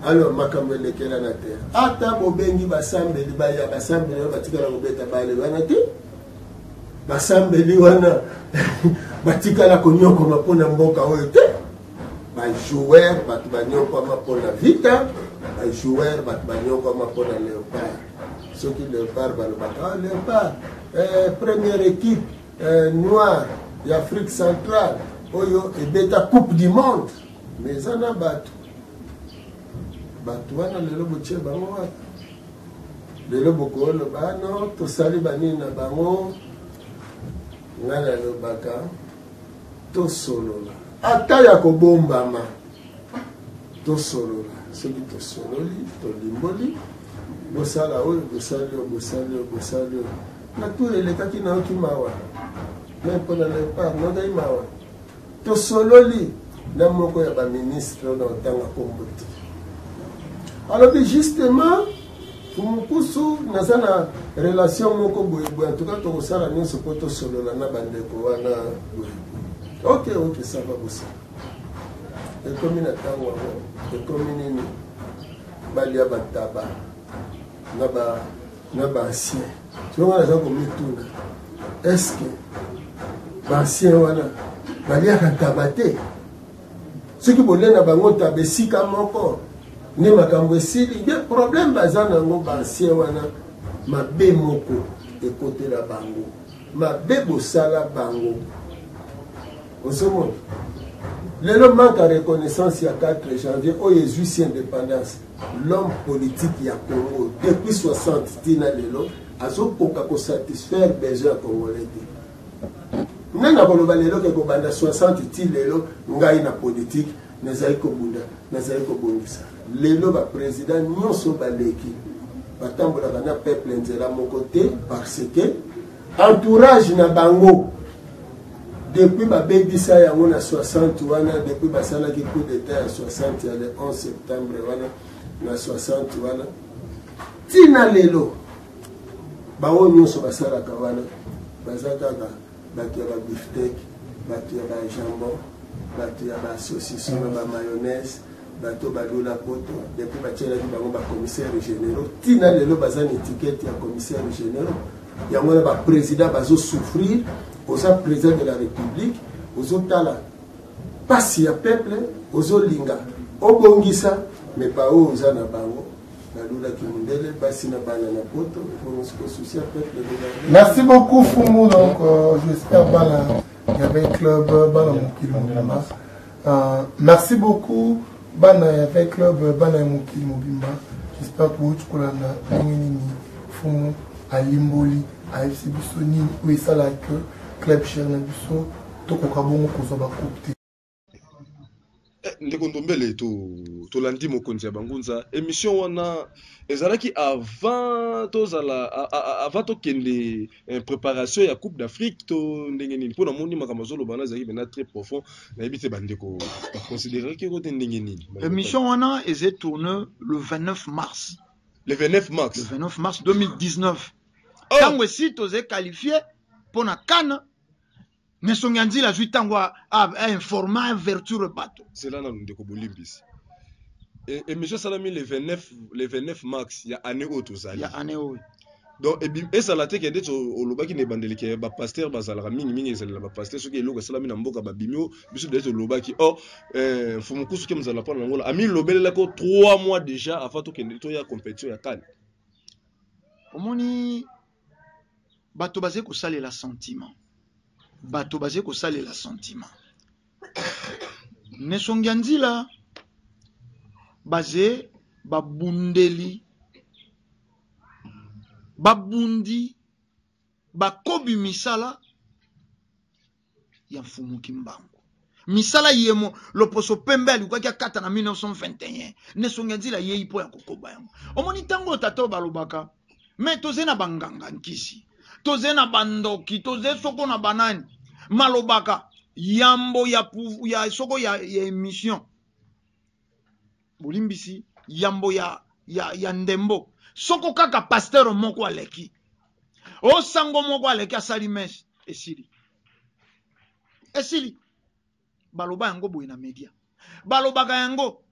alors makambo elekela na terre ata bobengi basambeli baya basambeli wana batikala kobeta bale wana te basambeli wana batikala konyokoma mpona mboka oyo te bajoueur bato banyokoma mpona vita bajoueur bato banyokoma mpona léopard soki léopard balobaka léopard première équipe noire ya Afrique centrale oyo ebeta coupe du monde mais eza na bato wana lelo botie bango wapi lelo bokoloba no tosali banini na bango nga nalobaka tosolola ata ya kobombama tosolola soki tosololi tolimboli bosala oyo bosali oyo bosali oyo bosali oyo na tour elekaki nayoki mawa me mpona lepart nokai mawa tosololi na moko ya baministre oyo na otanga kombo te alobi justement fumukusu naza na relation moko boyeboye antuka tokosala nyonso mpo tosolola na bandeko wana boyeboye ok sava bosala ekomi na ntango yango ekomi nini balia bataba na baancien songo naza komituna estce baancien wana baliaka taba te soki bolia na bango taba esika moko nde makambo esili ye problème baza nango baancien wana mabe moko ekotela bango mabe bosala bango osomona lelo manque à reconnaissance ya 4 janvier oyo ezwi si indépendance l'homme politique ya Congo depuis 60 tina lelo azokoka kosatisfaire besoin ya congolais te nde na koloba lelo ke kobanda 60 ti lelo ngai na politique nazali kobunda nazali kobongisa lelo baprésident nyonso baleki batambolaka na peuple nzela moko te parce que entourage na bango depuis babebisa yango na 60 wana depuis basalaki coup d'état ya 60 ya le 11 septembre wana na 60 wana tina lelo bango nyonso basalaka wana baza kaka bato ya babiftek bato ya bajambon bato ya basaucisson na bamayonnaise bato balula poto depuis batielaki bango bacommissaire généraux tina lelo baza na étiquette ya commissaire généraux yango na baprésident bazosouffrir oza président de la république ozotala pasi ya peuple ozolinga obongisa me pa oyo oza na bango balulaki mondele basi na bana na poto souci ya peuple. Merci beaucoup Fumu, donc j'espère bana il y avait club bana mokili mobimba. Merci beaucoup bana il y avait club bana mokili mobimba. J'espère que tu kolanda nini Fumu alimboli AFC biso nini ou ça là que club cher na biso tokoka bongo kozwa coupe te. Ndeko Ndombele tolandi mokonzi ya bangunza émission wana ezalaki avant tokende préparation ya coupe d'Afrique to ndenge nini mpona moni makambo azoloba na ezalaki bena très profond nayebi te bandeko baconsidérer ki kote ndenge nini émission wana ezali tourné le 29 mars le 29 mars 2019 tango esi tozali qualifié mpona CAN mais son gandi la juit tango a informa verture bateau c'est là na ndeko bolimbisi et monsieur salami le 29 mars ya année otozali ya année oyo donc et ça la te kende olobaki ne bandeli ke ba pasteur bazalaka mingi ezali ba pasteur soki eloko salami na mboka ba bimio biso de olobaki fumukusu ke mzala pa na ngola ami lobelela ko 3 mois déjà avant to kende to ya compétition ya CAN omoni bato bazé ko salela sentiment bato bazé ko salela sentiment nesongianzila bazé babundeli babundi bakobi misala ya mfumuki mbangu misala yemo loposo pembe alikuwa kata na 1921 nesongianzila yei po ya kokoba yango omoni tango tato balobaka me toze na banganga nkisi toze na bandoki toze soko na banani malobaka yambo ya soko ya émission bolimbisi yambo ya ndembo soko kaka pasteur moko aleki o sango moko aleki asali mes esili baloba yango boye na media balobaka yango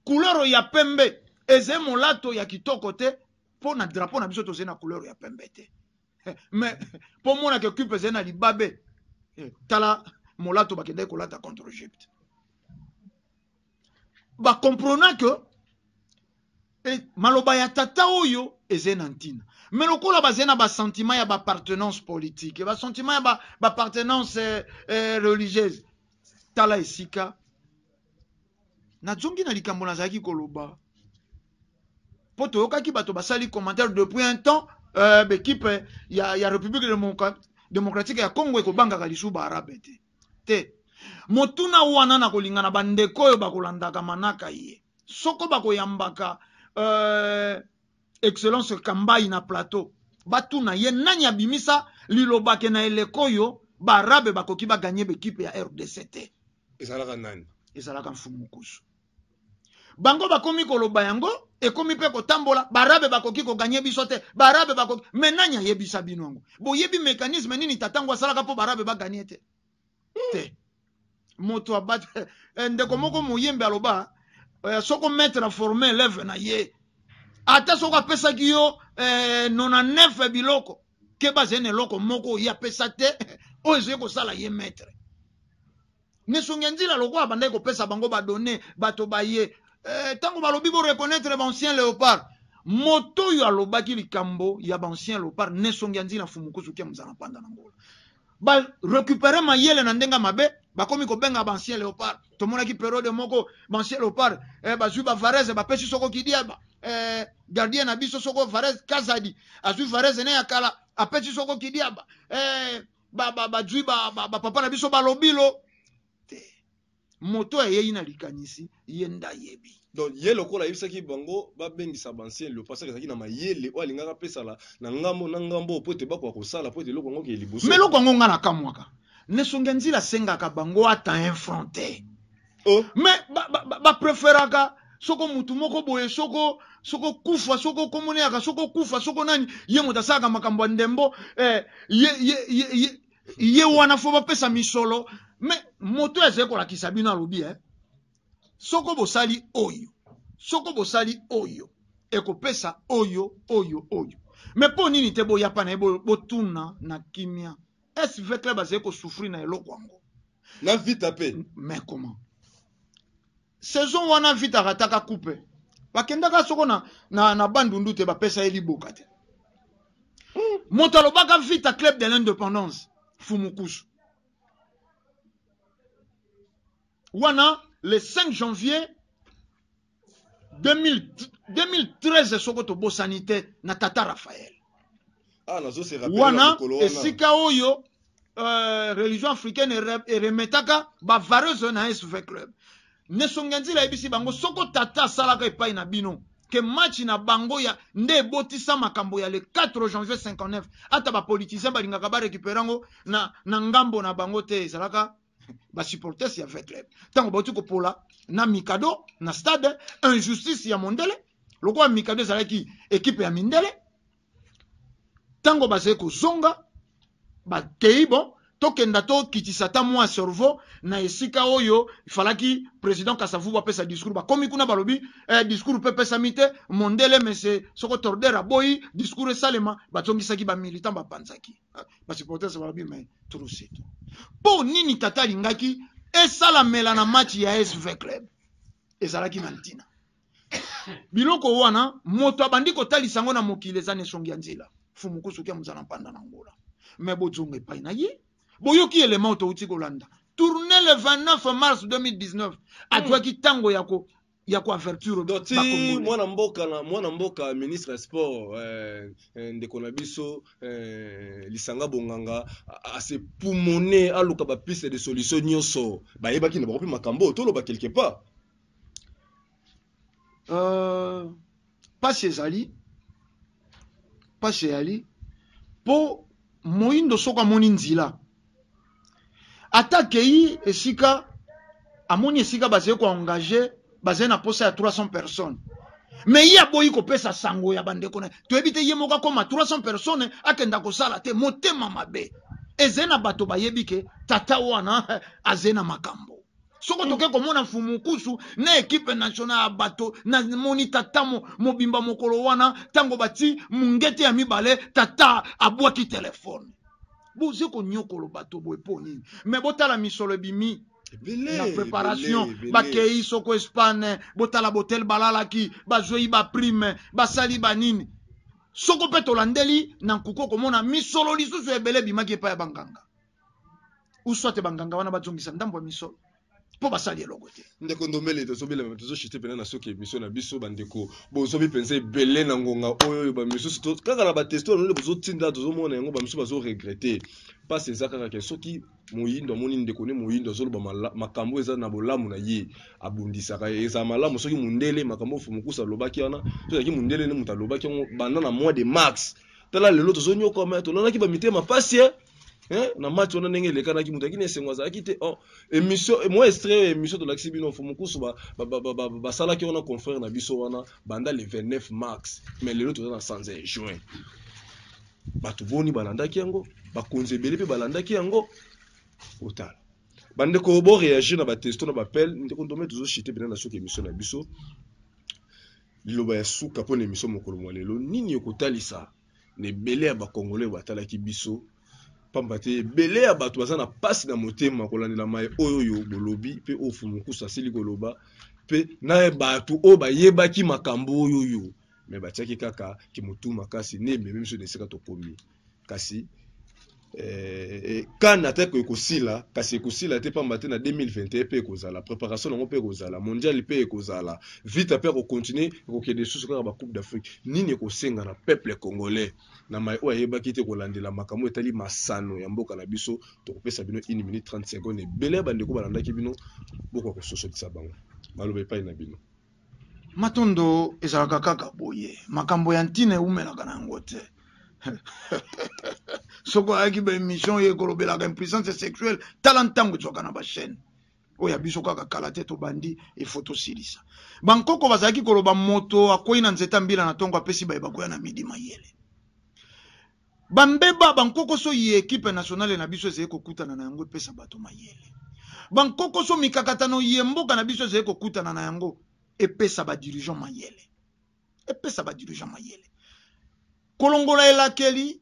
couleur ya pembe eze molato ya kitoko te po na drapeau na biso toze na couleur ya pembe te mais po mona ke kupe eze na libabe tala molato bakende kolata contre Egypte ba comprendre que maloba ya tata oyo eze na ntina mais lokola bazé na ba sentiment ya ba appartenance politique ba sentiment ya ba appartenance religieuse tala esika na zongi na likambo nazaki koloba po toyokaki bato basali commentaire depuis un temps l'équipe ya République démocratique ya Congo ekobangaka lisu ba arabe te motuna wana na kolingana bandeko oyo bakolandaka manaka ye soko bakoyambaka excellence Kambai na plateau batuna ye nani abimisa lilobake na eleko yo ba arabe bakoki ba gagner l'équipe ya RDC te ezalaka nani ezalaka mfumukusu bango bakomi koloba yango ekomi pe kotambola barabe bakoki ko gagner biso te barabe bakoki menanya yebisa bino yango boyebi mécanisme nini tatango asalaka po barabe ba gagner te moto abat ndeko moko moyembe aloba soko mettre former élève na ye ata soko apesa ki yo 99 biloko ke bazene loko moko ya pesa te o ezoye ko sala ye maître nesongi nzila lokwa banda ko pesa bango ba donner bato ba ye tango balobi bo reconnaître l'ancien léopard moto yo alobaki likambo ya ancien léopard nesongi nzila fumukusu ke muzana panda na ngola ba récupérer mayele na ndenga mabe bakomi ko benga ancien léopard to mona ki période moko ancien léopard bazui ba Varese ba pesi soko kidia gardien na biso soko Varese Kazadi azui Varese ne yakala apesi soko kidia bazui ba papa na biso balobilo moto ye ina likanisi yenda yebi donc ye lokola yebisaki bango babengisa bancien le parce que na mayele o alingaka pesala na ngambo pote bakwa kosala pote loko ngo ke liboso mais loko ngo ngana kamwaka nesonge nzila sengaka bango ata infronté mais ba préféraka soko mutu moko boye soko kufa soko komoneaka soko kufa soko nani ye mutasaka makambo ndembo ye wana fo bapesa misolo mais moto ezeko la kisabino alobi soko bosali oyo ekopesa oyo mais po nini te boya pa na botuna na kimia SV Club azeko souffrir na eloko yango na vita pe mais comment saison wana vita rataka coupe bakendaka soko na bandundu te bapesa eliboka te moto alobaka vita club de l'indépendance fumukusu wana le 5 janvier 2013 soko to bosanité na Tata Raphaël wana esika oyo religion africaine remetaka ba vareuse na SV Club nesonganzila ebisi bango soko Tata salaka epai na bino ke match na bango ya nde botisa makambo ya le 4 janvier 59 ata ba politicien balingaka ba récupérango na ngambo na bango te salaka ba supporters ya V Club tango bauti ko pola na Mikado na stade injustice ya Mondele lokwa Mikado zalaki équipe ya Mindele tango basé ko zonga ba teibo tokenda to kitisata mwa cerveau na esika oyo ifalaki président Kasavubu apesa discours ba komi kuna balobi discours pepe samite Mondele mese soko tordera boy discours salema batongisaki ba militant ba panzaki ba supporters balobi mais tout c'est tout po nini Tata lingaki esala mela na match ya SV Club ezalaki na ntina biloko wana moto abandi kotalisa ngo na mokile za nesongi ya nzela fumukusu ke muzana panda na ngola mais bozonga epai na ye boyoki élément to uti kolanda tourner le 29 mars 2019 atwaki tango ya ko averture doti mwana mboka ministre sport ndeko na biso lisanga bonganga ase poumoner aluka ba piste de solution nyonso bayebaki na bakopi makambo to loba quelque part pas chez Ali po moindo soka moni nzila atakei esika amoni esika bazé ko engager bazé na posa ya 300 personnes mais il y a boyi ko pesa sango ya bandeko na to ebite yemoka koma 300 personnes akenda ko sala te motema mabe ezena bato bayebike Tata wana azena makambo soko toke komona fumukusu na équipe nationale bato na moni Tata mobimba mokolo wana tango bati mungete ya mibale Tata abwaki telefone boze ko nyokolo bato boye poni mais botala misolo bimi la préparation bakei soko Espagne botala botel balalaki bazoi ba prime basali banini soko peto landeli na nkuko komona misolo lisusu ebele bimaki epa ya banganga ou soit banganga wana bazongisa ndambo ya misolo po basali eloko te ndeko ndombele tozobela tozoshite pena na soki émission na biso bandeko bozobi pensa ebele na ngonga oyo bamisusu kaka na batesto nole bozotinda tozomona yango bamisusu bazoregrete pasi eza kaka ke soki moyindo amoni ndeko ne moyindo azoloba makambo eza na bolamu na ye abundisaka eza malamu soki mundele makambo fumukusa alobaki wana tozalaki mundele ne moto alobaki yango banda na mois de mars tala lelo tozonyokama tolonaki bamitema pasi na match on a n'engé les canards qui montent qui ne sont pas quitté émission moi extrait émission de l'axi bino faut beaucoup sur sala qui on a confrère na biso wana banda le 29 mars mais le autre dans 100 juin batu boni balanda ki yango ba konzebele pe balanda ki yango otala bande ko bo réagir na ba testo na ba appel ndeko ndomé toujours chité bien na soki émission na biso liloba ya suka pona émission mokolo mwalelo nini yokotalisa ne belé ya ba congolais batala ki biso pambate belé ya bato baza na pasi na motema kolandela mai oyo bolobi pe ofumukusa sili koloba pe na bato o bayebaki makambo oyo me batiaki kaka kimutuma kasi ne même sur deseka tokomi kasi kana te ko ekosila kasi ekosila te pambate na 2021 pe ekozala préparation nango pe ekozala mondial pe ekozala vite pe ko continuer ko kede susu kaka ba coupe d'Afrique nini ekosenga na peuple congolais na mai o ayebaki te kolandela makambo etali masano ya mboka na biso tokopesa bino 1 minute 30 secondes ebele bandeko balandaki bino boko kososotisa bango maloba epai na bino matondo ezalaka kaka boye makambo ya ntine eumelaka na yango te soko ayaki ba émission ye kolobelaka impuissance sexuelle tala ntango ezwaka na bachaîne oyo ya biso kaka kala te tobandi efoto silisa bankoko bazalaki koloba moto akwei na nzeta mbila na ntongo apesi bayeba koya na midi mayele bambeba bankoko so ye équipe nationale na biso ezali kokutana na yango epesa bato mayele bankoko so mikakatano ye mboka na biso ezali kokutana na yango epesa ba dirigeant mayele kolongola elakeli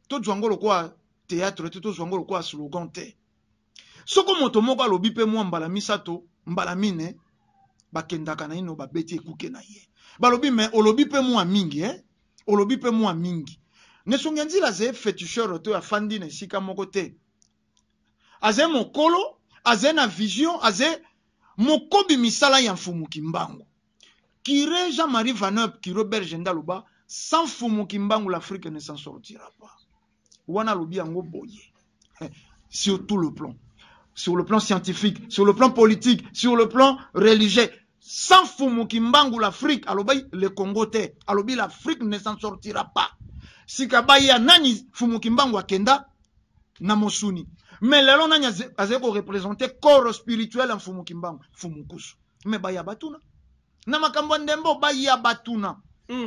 tozwa ngo lokwa théâtre te tozwa ngo lokwa slogan te soko moto moko alobi pe mwa mbala misato mbala mine bakendaka na ino babeti ekuke na ye balobi me olobi pe mwa mingi olobi pe mwa mingi nesongi nzila ze féticheur to afandi na esika moko te aze mokolo aze na vision aze mokobi misala ya mfumuki mbangu kire Jean-Marie Vaneup kiro Berge Ndaloba sans mfumuki mbangu l'Afrique ne s'en sortira pas wana lobi yango boye sur tout le plan scientifique, sur le plan politique, sur le plan religieux. Sans Fumuki Mbangu l'Afrique, alobi le Congo te, alobi l'Afrique ne s'en sortira pas. Si kabaya nani Fumuki Mbangu akenda na mosuni. Mais lelo nani azeko représenter corps spirituel en Fumuki Mbangu, Fumukusu. Mais baya batuna. Na makambo ndembo baya batuna.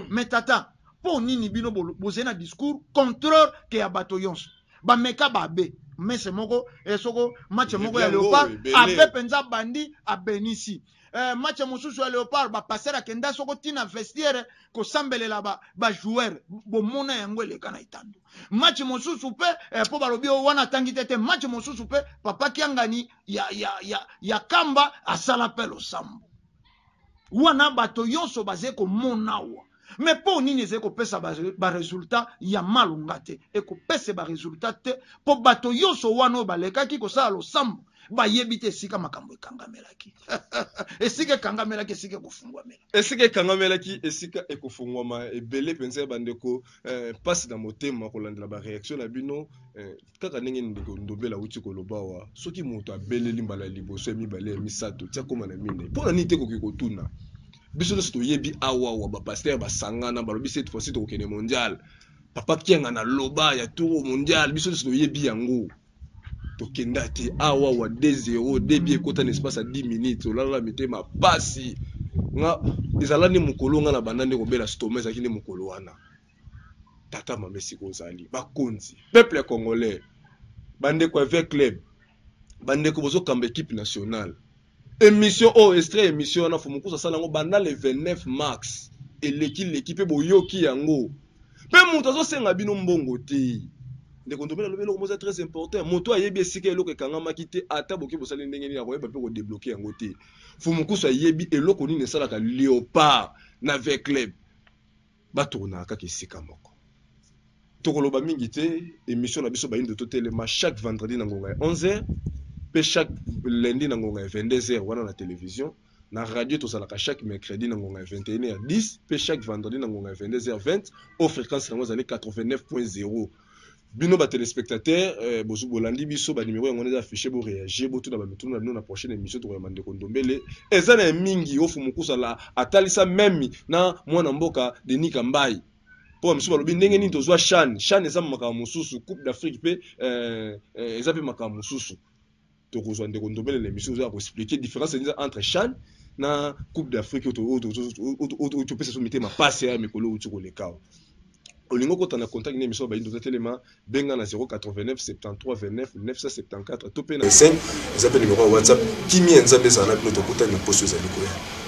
Mais tata, po nini bino bozena discours contraire ke ya bato yonso. Ba meka babe. Mais c'est moko soko match moko ya Léopard abe penza bandi abenisi match mosusu ya Léopard ba passer akenda soko tina vestiaire ko sambelela ba joueur bo mona yango eleka na itando match mosusu pe po balobi wana tangi tete match mosusu pe papa kiangani ya kamba asala pe lo sambo wana bato yonso baze ko monawa. Mais pour nini ezeko pesa ba résultat ya malunga te eko pesa ba résultat te po bato yoso wano balekaki ko sala lo sambo ba yebite sika makambo ekangamelaki esika kangamelaki esika kufungwamela esika kangamelaki esika ekufungwama ebele penza bandeko passe na motema kolandela ba réaction na bino kaka ndenge ndeko ndobela uti kolobawa soki moto abeleli mbala liboso ya mibale ya misato tia koma na mine pona nini te koki kotuna biso to yebi awa ba pasteur ba sangana balobi cette fois-ci to kene mondial papa kianga na loba ya tour mondial biso to yebi yango to kenda te awa 2-0 debi ekota espace à 10 minutes olala mitema pasi nga ezala ni mukolo nga na bandande ko bela stoma zakine mukolo wana tata mamesi ko zali bakonzi peuple congolais bande ko avec club bande ko bozo kamba équipe nationale émission extrait émission na fumukusa sala ngo banda le 29 mars et l'équipe boyoki yango pe mutu azosenga bino mbongo te ndeko ndobela lobelo ko très important moto ayebi esika eloko ekangama kite ata boki bosali ndenge ni akoyeba pe ko débloquer yango te fumukusa yebi eloko nini esalaka Léopard na avec club batona kaka esika moko tokoloba mingi te émission na biso bayindo totelema chaque vendredi na ngonga ya 11h pe chaque lundi na ngonga 22h wana na télévision na radio tosalaka chaque mercredi na ngonga 21h10 pe chaque vendredi na ngonga 22h20 au fréquence nango zali 89.0 bino ba téléspectateurs bozu bolandi biso ba numéro yango affiché bo réagir bo tout na ba mituna na prochaine émission to yamande kondombele eza na mingi ofu mukusa la atalisa memi na mwana mboka Denis Kambai po misuba lobi ndenge ni tozwa chan eza makama mususu Coupe d'Afrique pe eza pe makama mususu to kozwa ndeko ndombele l'émission za ko expliquer différence entre chan na Coupe d'Afrique to pesa so mitema passe ya mikolo utiko lekao olingo kota na contact ni émission ba indo telema benga na 089 73 29 974 to pe na 5 ils appellent numéro WhatsApp kimi nzambe za na bino to kota na poste za likoya